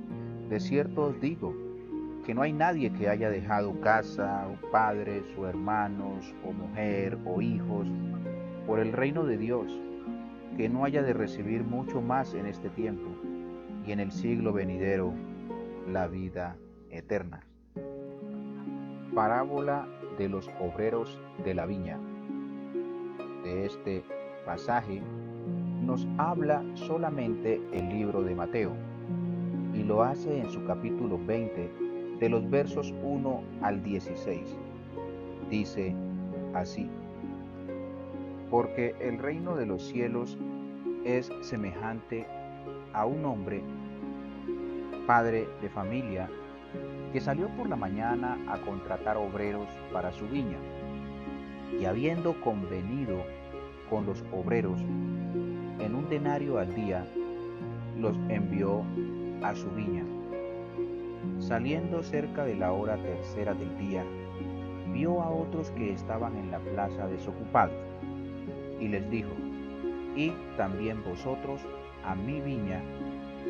de cierto os digo, que no hay nadie que haya dejado casa, o padres, o hermanos, o mujer, o hijos, por el reino de Dios, que no haya de recibir mucho más en este tiempo, y en el siglo venidero la vida eterna. Parábola de los obreros de la viña. De este pasaje nos habla solamente el libro de Mateo, y lo hace en su capítulo 20, de los versos 1 al 16. Dice así: porque el reino de los cielos es semejante a un hombre, padre de familia, que salió por la mañana a contratar obreros para su viña, y habiendo convenido con los obreros en un denario al día, los envió a su viña. Saliendo cerca de la hora tercera del día, vio a otros que estaban en la plaza desocupados, y les dijo: id también vosotros a mi viña,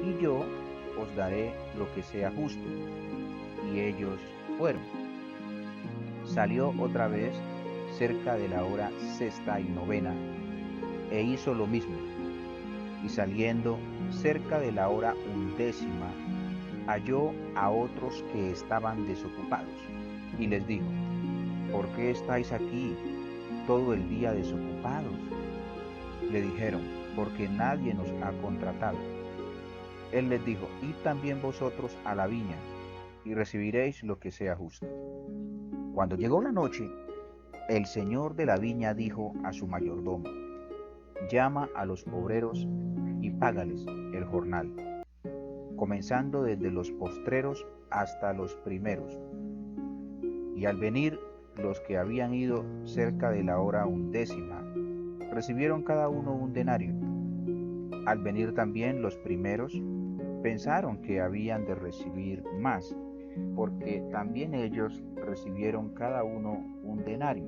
y yo os daré lo que sea justo. Y ellos fueron. Salió otra vez cerca de la hora sexta y novena, e hizo lo mismo. Y saliendo cerca de la hora undécima, halló a otros que estaban desocupados, y les dijo: ¿por qué estáis aquí todo el día desocupados? Le dijeron: porque nadie nos ha contratado. Él les dijo: id también vosotros a la viña, y recibiréis lo que sea justo. Cuando llegó la noche, el señor de la viña dijo a su mayordomo: llama a los obreros y págales el jornal, comenzando desde los postreros hasta los primeros. Y al venir los que habían ido cerca de la hora undécima, recibieron cada uno un denario. Al venir también los primeros, pensaron que habían de recibir más, porque también ellos recibieron cada uno un denario.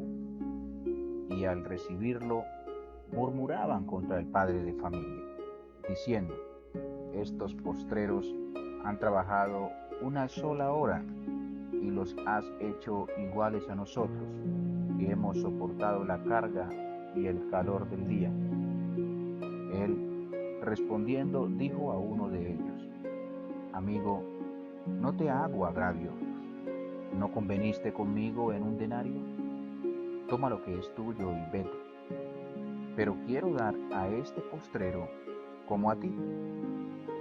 Y al recibirlo, murmuraban contra el padre de familia, diciendo: estos postreros han trabajado una sola hora y los has hecho iguales a nosotros, que hemos soportado la carga y el calor del día. Él, respondiendo, dijo a uno de ellos: Amigo, no te hago agravio. ¿No conveniste conmigo en un denario? Toma lo que es tuyo y vete. Pero quiero dar a este postrero como a ti.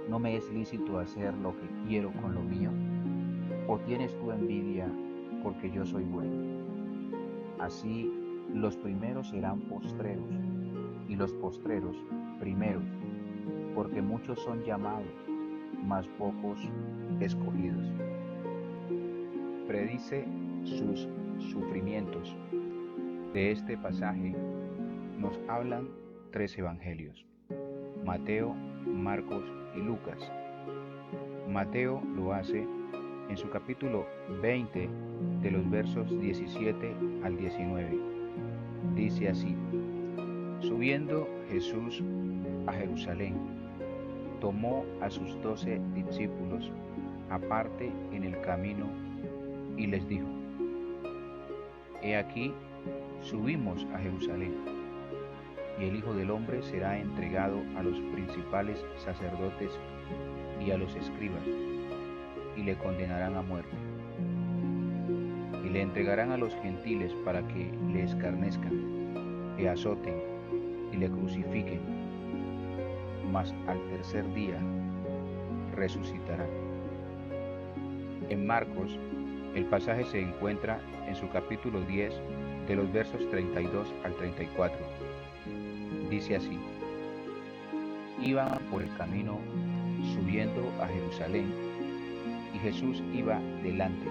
¿No me es lícito hacer lo que quiero con lo mío? ¿O tienes tu envidia porque yo soy bueno? Así los primeros serán postreros, y los postreros primeros, porque muchos son llamados, mas pocos escogidos. Predice sus sufrimientos. De este pasaje nos hablan tres evangelios: Mateo, Marcos y Lucas. Mateo lo hace en su capítulo 20, de los versos 17 al 19. Dice así: Subiendo Jesús a Jerusalén, tomó a sus 12 discípulos aparte en el camino y les dijo: He aquí, subimos a Jerusalén, y el Hijo del Hombre será entregado a los principales sacerdotes y a los escribas, y le condenarán a muerte. Y le entregarán a los gentiles para que le escarnezcan, le azoten y le crucifiquen, mas al tercer día resucitará. En Marcos, el pasaje se encuentra en su capítulo 10, de los versos 32 al 34. Dice así: Iban por el camino subiendo a Jerusalén, y Jesús iba delante,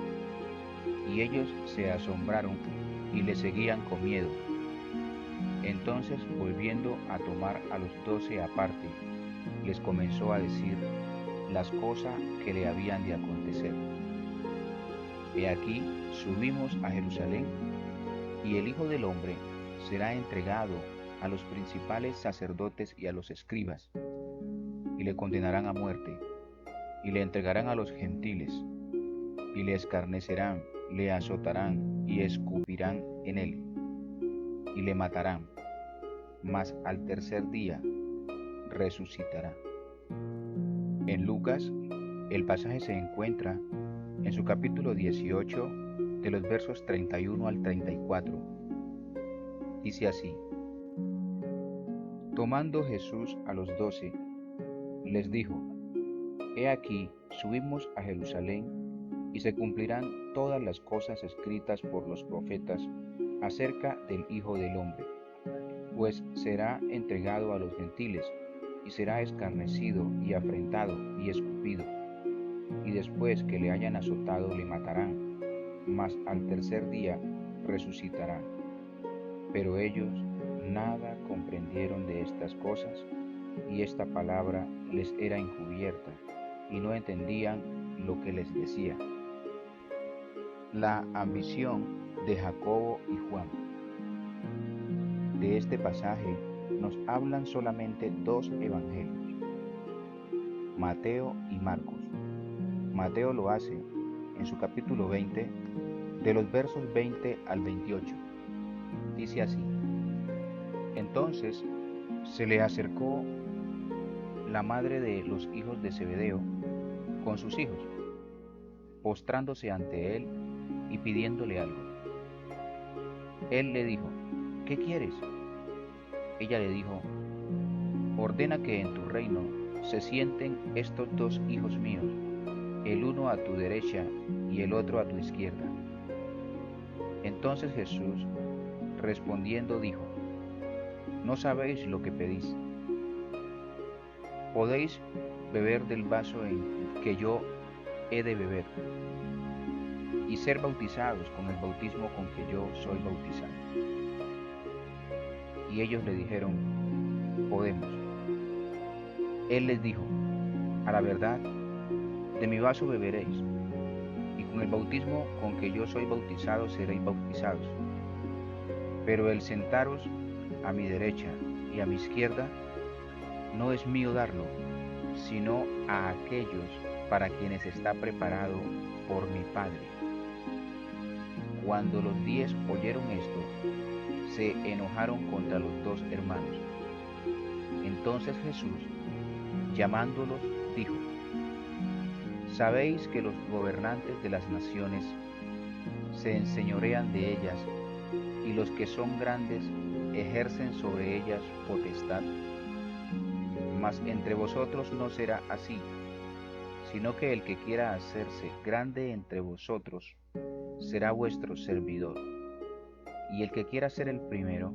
y ellos se asombraron y le seguían con miedo. Entonces, volviendo a tomar a los 12 aparte, les comenzó a decir las cosas que le habían de acontecer. He aquí, subimos a Jerusalén, y el Hijo del Hombre será entregado a los principales sacerdotes y a los escribas, y le condenarán a muerte, y le entregarán a los gentiles, y le escarnecerán, le azotarán y escupirán en él, y le matarán, mas al tercer día resucitará. En Lucas, el pasaje se encuentra en su capítulo 18, de los versos 31 al 34. Dice así: Tomando Jesús a los 12, les dijo: He aquí, subimos a Jerusalén, y se cumplirán todas las cosas escritas por los profetas acerca del Hijo del Hombre, pues será entregado a los gentiles, y será escarnecido y afrentado y escupido, y después que le hayan azotado le matarán, mas al tercer día resucitará. Pero ellos nada comprendieron de estas cosas, y esta palabra les era encubierta, y no entendían lo que les decía. La ambición de Jacobo y Juan. De este pasaje nos hablan solamente dos evangelios: Mateo y Marcos. Mateo lo hace en su capítulo 20, de los versos 20 al 28. Dice así: Entonces se le acercó la madre de los hijos de Zebedeo con sus hijos, postrándose ante él y pidiéndole algo. Él le dijo: ¿Qué quieres? Ella le dijo: Ordena que en tu reino se sienten estos dos hijos míos, el uno a tu derecha y el otro a tu izquierda. Entonces Jesús, respondiendo, dijo: No sabéis lo que pedís. ¿Podéis beber del vaso en que yo he de beber, y ser bautizados con el bautismo con que yo soy bautizado? Y ellos le dijeron: Podemos. Él les dijo: A la verdad, de mi vaso beberéis, y con el bautismo con que yo soy bautizado seréis bautizados. Pero el sentaros a mi derecha y a mi izquierda no es mío darlo, sino a aquellos para quienes está preparado por mi Padre. Cuando los 10 oyeron esto, se enojaron contra los 2 hermanos. Entonces Jesús, llamándolos, dijo: ¿Sabéis que los gobernantes de las naciones se enseñorean de ellas, y los que son grandes ejercen sobre ellas potestad? Mas entre vosotros no será así, sino que el que quiera hacerse grande entre vosotros será vuestro servidor, y el que quiera ser el primero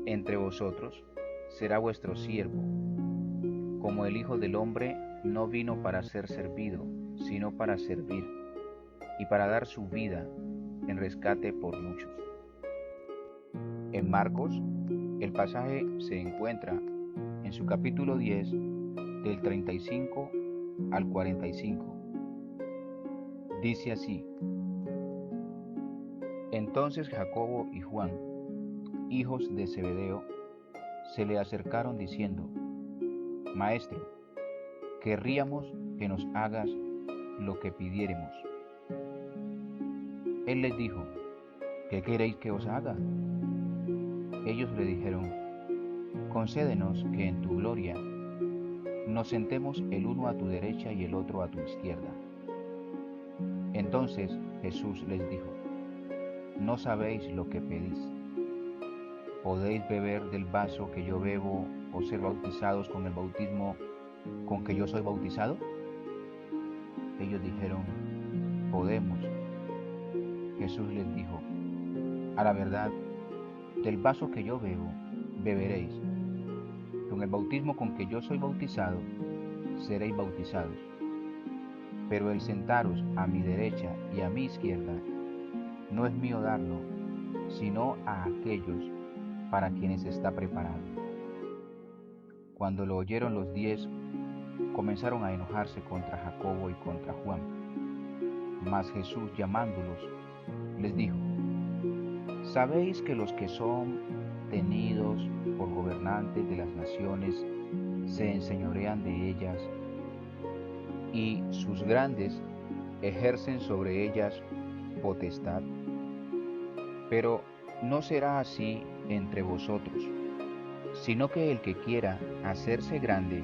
entre vosotros será vuestro siervo. Como el Hijo del Hombre no vino para ser servido, sino para servir, y para dar su vida en rescate por muchos. En Marcos, el pasaje se encuentra en su capítulo 10, del 35 al 45. Dice así: Entonces Jacobo y Juan, hijos de Zebedeo, se le acercaron diciendo: Maestro, querríamos que nos hagas lo que pidiéremos. Él les dijo: ¿Qué queréis que os haga? Ellos le dijeron: Concédenos que en tu gloria nos sentemos el uno a tu derecha y el otro a tu izquierda. Entonces Jesús les dijo: No sabéis lo que pedís. ¿Podéis beber del vaso que yo bebo o ser bautizados con el bautismo con que yo soy bautizado? Ellos dijeron: Podemos. Jesús les dijo: A la verdad, del vaso que yo bebo, beberéis. Con el bautismo con que yo soy bautizado, seréis bautizados. Pero el sentaros a mi derecha y a mi izquierda, no es mío darlo, sino a aquellos para quienes está preparado. Cuando lo oyeron los 10, comenzaron a enojarse contra Jacobo y contra Juan. Mas Jesús, llamándolos, les dijo: ¿Sabéis que los que son tenidos por gobernantes de las naciones se enseñorean de ellas, y sus grandes ejercen sobre ellas potestad? Pero no será así entre vosotros, sino que el que quiera hacerse grande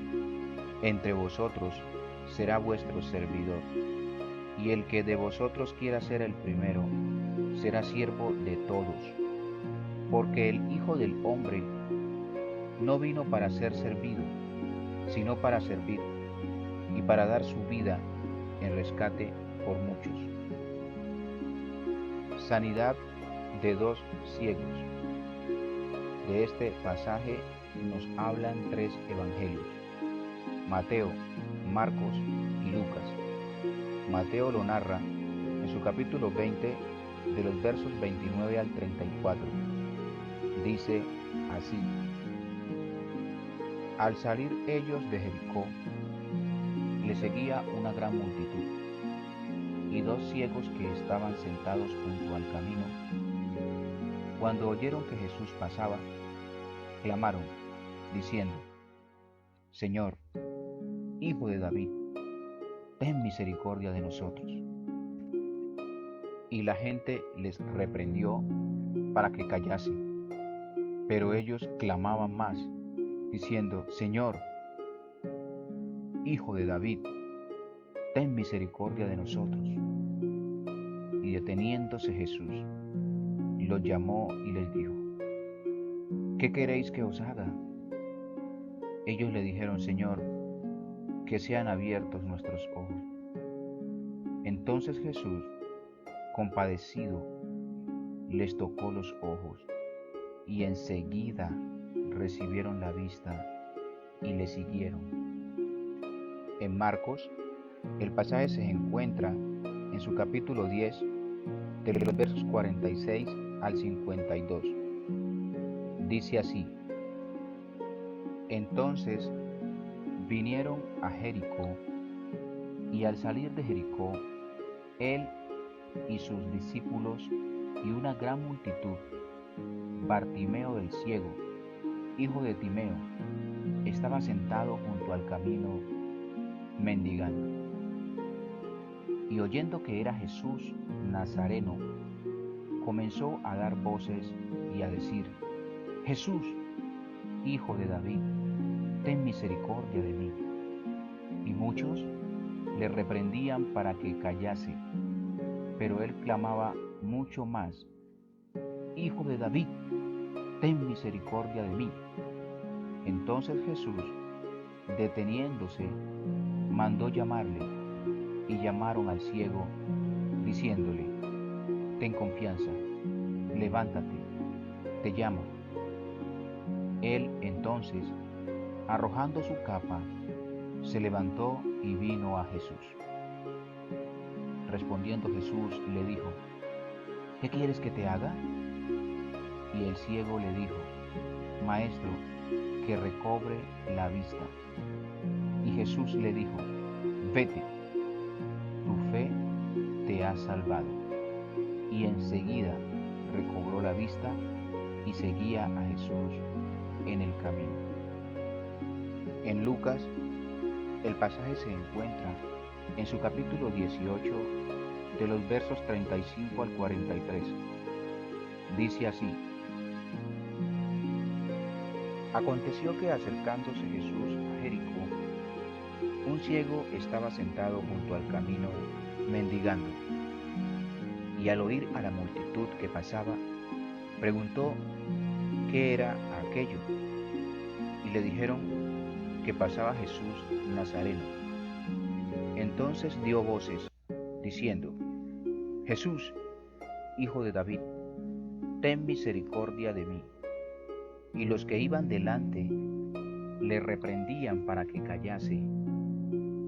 entre vosotros será vuestro servidor, y el que de vosotros quiera ser el primero será siervo de todos. Porque el Hijo del Hombre no vino para ser servido, sino para servir, y para dar su vida en rescate por muchos. Sanidad de 2 ciegos. De este pasaje nos hablan 3 evangelios: Mateo, Marcos y Lucas. Mateo lo narra en su capítulo 20, de los versos 29 al 34. Dice así: Al salir ellos de Jericó, le seguía una gran multitud, y 2 ciegos que estaban sentados junto al camino. Cuando oyeron que Jesús pasaba, clamaron, diciendo: Señor, Hijo de David, ten misericordia de nosotros. Y la gente les reprendió para que callasen. Pero ellos clamaban más, diciendo: Señor, Hijo de David, ten misericordia de nosotros. Y deteniéndose Jesús, los llamó y les dijo: ¿Qué queréis que os haga? Ellos le dijeron: Señor, que sean abiertos nuestros ojos. Entonces Jesús, compadecido, les tocó los ojos, y enseguida recibieron la vista y le siguieron. En Marcos, el pasaje se encuentra en su capítulo 10, de los versos 46 al 52. Dice así: Entonces vinieron a Jericó, y al salir de Jericó, él y sus discípulos y una gran multitud, Bartimeo el ciego, hijo de Timeo, estaba sentado junto al camino mendigando. Y oyendo que era Jesús Nazareno, comenzó a dar voces y a decir: Jesús, Hijo de David, ten misericordia de mí. Y muchos le reprendían para que callase, pero él clamaba mucho más: Hijo de David, ten misericordia de mí. Entonces Jesús, deteniéndose, mandó llamarle, y llamaron al ciego, diciéndole: Ten confianza, levántate, te llamo. Él entonces, arrojando su capa, se levantó y vino a Jesús. Respondiendo Jesús le dijo: ¿Qué quieres que te haga? Y el ciego le dijo: Maestro, que recobre la vista. Y Jesús le dijo: Vete, tu fe te ha salvado. Y enseguida recobró la vista y seguía a Jesús en el camino. En Lucas, el pasaje se encuentra en su capítulo 18, de los versos 35 al 43. Dice así: Aconteció que, acercándose Jesús a Jericó, un ciego estaba sentado junto al camino mendigando, y al oír a la multitud que pasaba, preguntó qué era aquello, y le dijeron que pasaba Jesús Nazareno. Entonces dio voces, diciendo: Jesús, Hijo de David, ten misericordia de mí. Y los que iban delante le reprendían para que callase,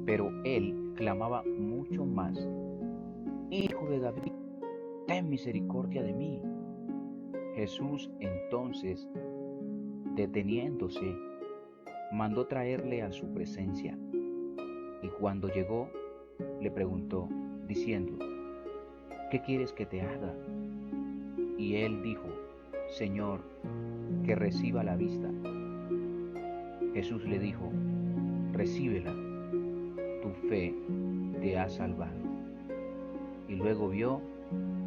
pero él clamaba mucho más: Hijo de David, ten misericordia de mí. Jesús entonces, deteniéndose, mandó traerle a su presencia, y cuando llegó, le preguntó, diciendo: ¿Qué quieres que te haga? Y él dijo: Señor, que reciba la vista. Jesús le dijo: Recíbela, tu fe te ha salvado. Y luego vio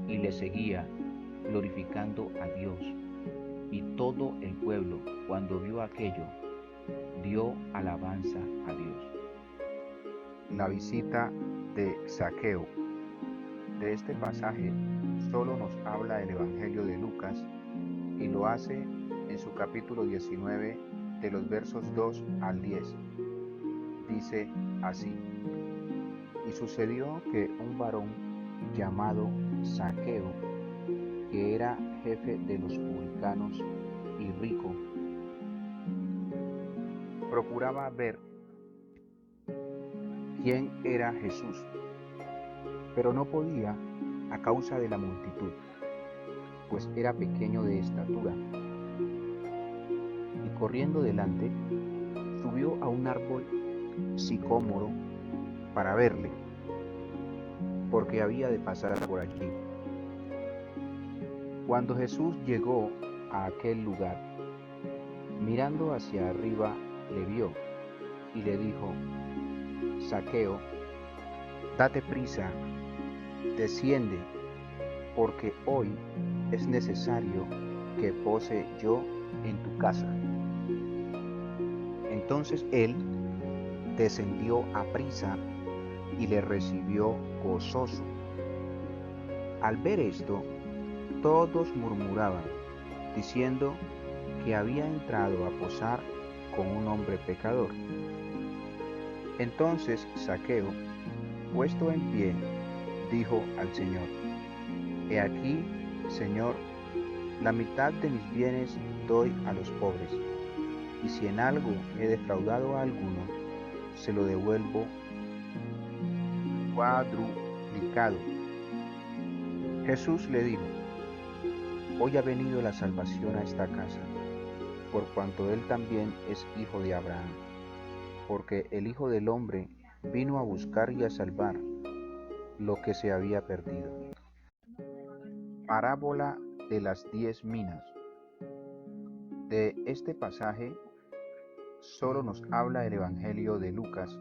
y le seguía, glorificando a Dios. Y todo el pueblo, cuando vio aquello, dio alabanza a Dios. La visita de Zaqueo. De este pasaje solo nos habla el Evangelio de Lucas, y lo hace en su capítulo 19, de los versos 2 al 10. Dice así: Y sucedió que un varón llamado Zaqueo, que era jefe de los publicanos y rico, procuraba ver quién era Jesús, pero no podía a causa de la multitud, pues era pequeño de estatura. Y corriendo delante, subió a un árbol sicómoro para verle, porque había de pasar por allí. Cuando Jesús llegó a aquel lugar, mirando hacia arriba, le vio y le dijo: Zaqueo, date prisa, desciende, porque hoy es necesario que pose yo en tu casa. Entonces él descendió aprisa y le recibió gozoso. Al ver esto, todos murmuraban, diciendo que había entrado a posar con un hombre pecador. Entonces Zaqueo, puesto en pie, dijo al Señor: He aquí, Señor, la mitad de mis bienes doy a los pobres, y si en algo he defraudado a alguno, se lo devuelvo cuadruplicado. Jesús le dijo: Hoy ha venido la salvación a esta casa, por cuanto él también es hijo de Abraham, porque el Hijo del Hombre vino a buscar y a salvar lo que se había perdido. Parábola de las 10 minas. De este pasaje solo nos habla el Evangelio de Lucas,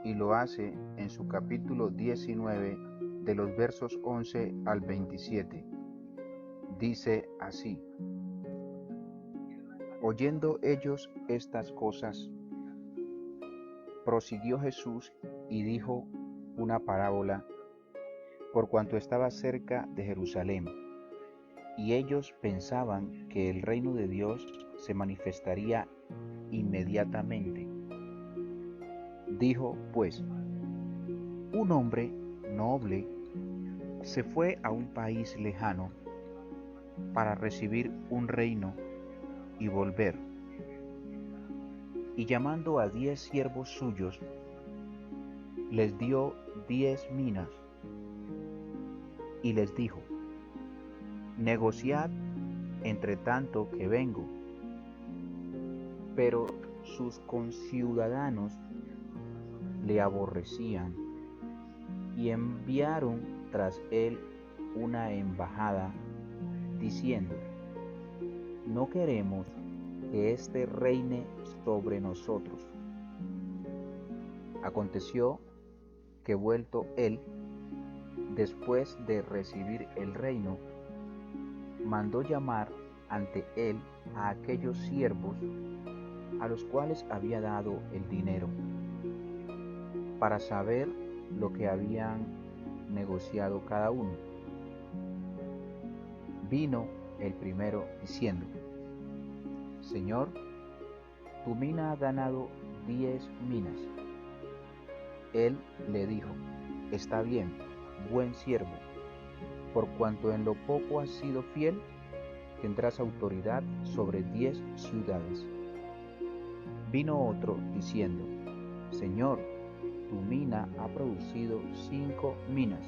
y lo hace en su capítulo 19 de los versos 11 al 27. Dice así: Oyendo ellos estas cosas, prosiguió Jesús y dijo una parábola por cuanto estaba cerca de Jerusalén, y ellos pensaban que el reino de Dios se manifestaría inmediatamente. Dijo pues: un hombre noble se fue a un país lejano para recibir un reino y volver. Y llamando a 10 siervos suyos, les dio 10 minas y les dijo: negociad entre tanto que vengo. Pero sus conciudadanos le aborrecían y enviaron tras él una embajada, diciendo: no queremos que éste reine sobre nosotros. Aconteció que vuelto él, después de recibir el reino, mandó llamar ante él a aquellos siervos a los cuales había dado el dinero, para saber lo que habían negociado cada uno. Vino el primero diciendo: Señor, tu mina ha ganado 10 minas. Él le dijo: está bien, buen siervo, por cuanto en lo poco has sido fiel, tendrás autoridad sobre 10 ciudades. Vino otro diciendo: Señor, tu mina ha producido 5 minas.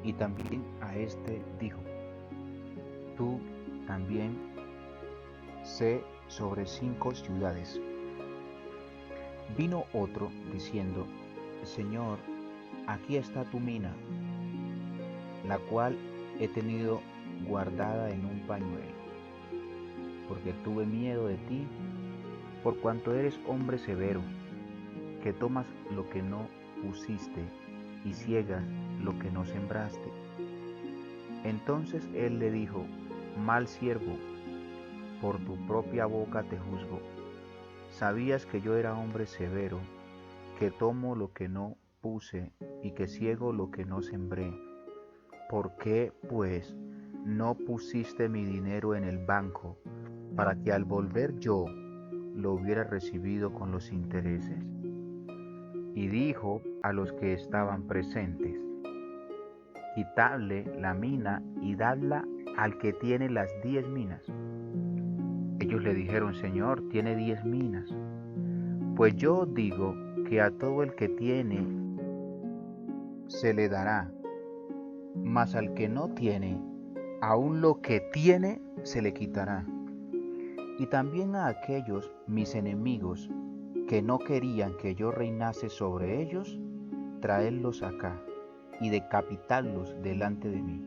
Y también a este dijo: tú también sé sobre 5 ciudades. Vino otro diciendo: Señor, aquí está tu mina, la cual he tenido guardada en un pañuelo, porque tuve miedo de ti, por cuanto eres hombre severo, que tomas lo que no pusiste y ciegas lo que no sembraste. Entonces él le dijo: mal siervo, por tu propia boca te juzgo. Sabías que yo era hombre severo, que tomo lo que no puse y que ciego lo que no sembré. ¿Por qué, pues, no pusiste mi dinero en el banco, para que al volver yo lo hubiera recibido con los intereses? Y dijo a los que estaban presentes: quitadle la mina y dadla al que tiene las 10 minas. Ellos le dijeron: Señor, tiene 10 minas. Pues yo digo que a todo el que tiene se le dará, mas al que no tiene, aun lo que tiene se le quitará. Y también a aquellos mis enemigos que no querían que yo reinase sobre ellos, traedlos acá y decapitadlos delante de mí.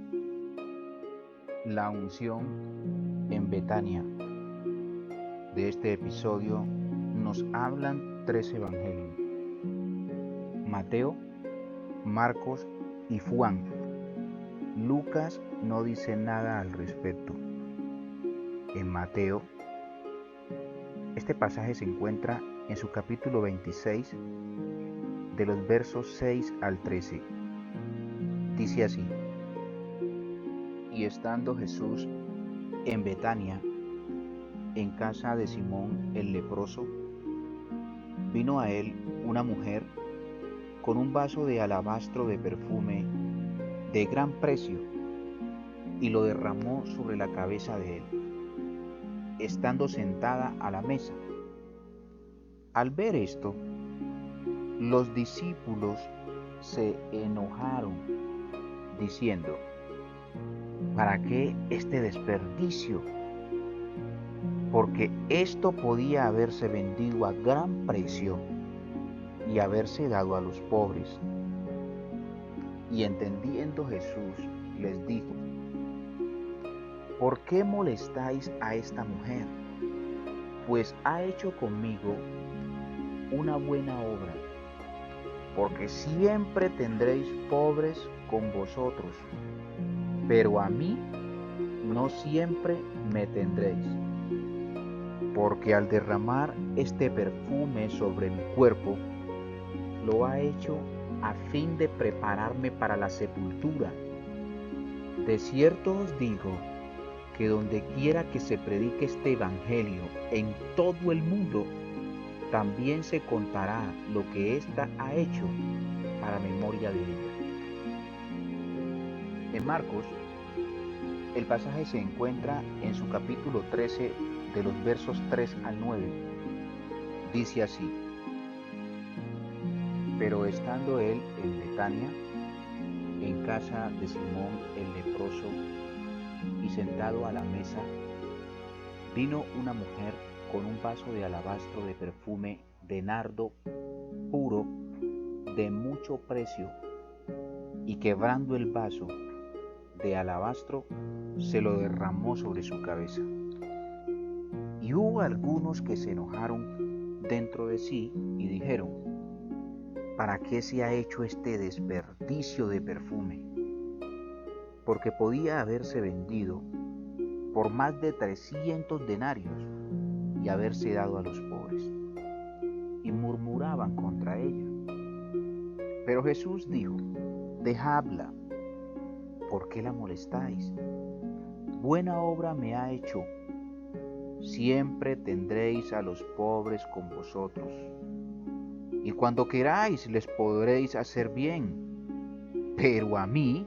La unción en Betania. De este episodio nos hablan 3 evangelios: Mateo, Marcos y Juan. Lucas no dice nada al respecto. En Mateo, este pasaje se encuentra en su capítulo 26, de los versos 6 al 13. Dice así: y estando Jesús en Betania, en casa de Simón el leproso, vino a él una mujer con un vaso de alabastro de perfume de gran precio, y lo derramó sobre la cabeza de él, estando sentada a la mesa. Al ver esto, los discípulos se enojaron, diciendo: ¿para qué este desperdicio? Porque esto podía haberse vendido a gran precio y haberse dado a los pobres. Y entendiendo Jesús les dijo: ¿por qué molestáis a esta mujer? Pues ha hecho conmigo una buena obra, porque siempre tendréis pobres con vosotros, pero a mí no siempre me tendréis. Porque al derramar este perfume sobre mi cuerpo, lo ha hecho a fin de prepararme para la sepultura. De cierto os digo que donde quiera que se predique este evangelio en todo el mundo, también se contará lo que ésta ha hecho para memoria de ella. En Marcos, el pasaje se encuentra en su capítulo 13, de los versos 3 al 9. Dice así: Pero estando él en Betania, en casa de Simón el leproso, y sentado a la mesa, vino una mujer con un vaso de alabastro de perfume de nardo puro de mucho precio, y quebrando el vaso de alabastro, se lo derramó sobre su cabeza. Y hubo algunos que se enojaron dentro de sí y dijeron: ¿Para qué se ha hecho este desperdicio de perfume? Porque podía haberse vendido por más de 300 denarios y haberse dado a los pobres. Y murmuraban contra ella. Pero Jesús dijo: Dejadla, ¿por qué la molestáis? Buena obra me ha hecho. Siempre tendréis a los pobres con vosotros, y cuando queráis les podréis hacer bien, pero a mí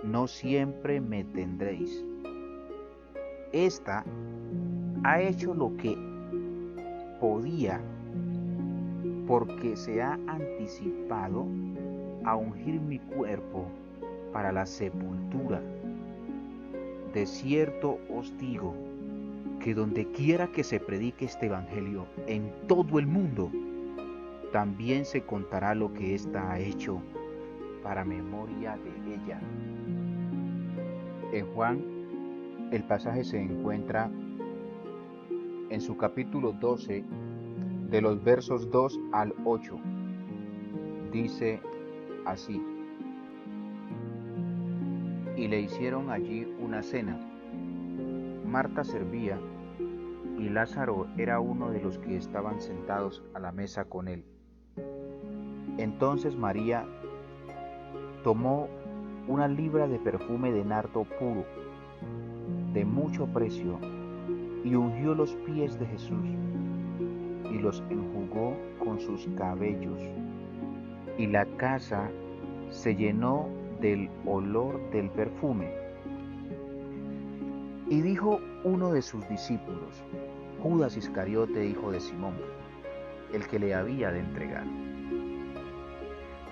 no siempre me tendréis. Esta ha hecho lo que podía, porque se ha anticipado a ungir mi cuerpo para la sepultura. De cierto os digo que donde quiera que se predique este evangelio en todo el mundo, también se contará lo que ésta ha hecho para memoria de ella. En Juan, el pasaje se encuentra en su capítulo 12, de los versos 2 al 8. Dice así: Y le hicieron allí una cena. Marta servía, y Lázaro era uno de los que estaban sentados a la mesa con él. Entonces María tomó una libra de perfume de nardo puro, de mucho precio, y ungió los pies de Jesús, y los enjugó con sus cabellos. Y la casa se llenó del olor del perfume. Y dijo uno de sus discípulos, Judas Iscariote, hijo de Simón, el que le había de entregar: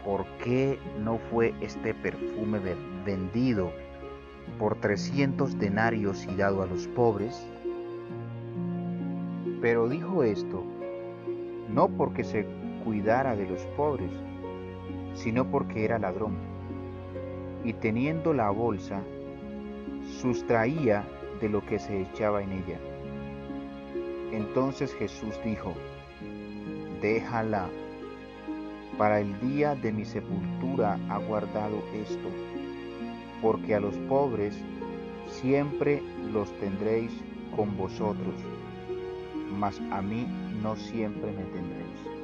¿por qué no fue este perfume vendido por 300 denarios y dado a los pobres? Pero dijo esto no porque se cuidara de los pobres, sino porque era ladrón, y teniendo la bolsa, sustraía de lo que se echaba en ella. Entonces Jesús dijo: Déjala, para el día de mi sepultura ha guardado esto, porque a los pobres siempre los tendréis con vosotros, mas a mí no siempre me tendréis.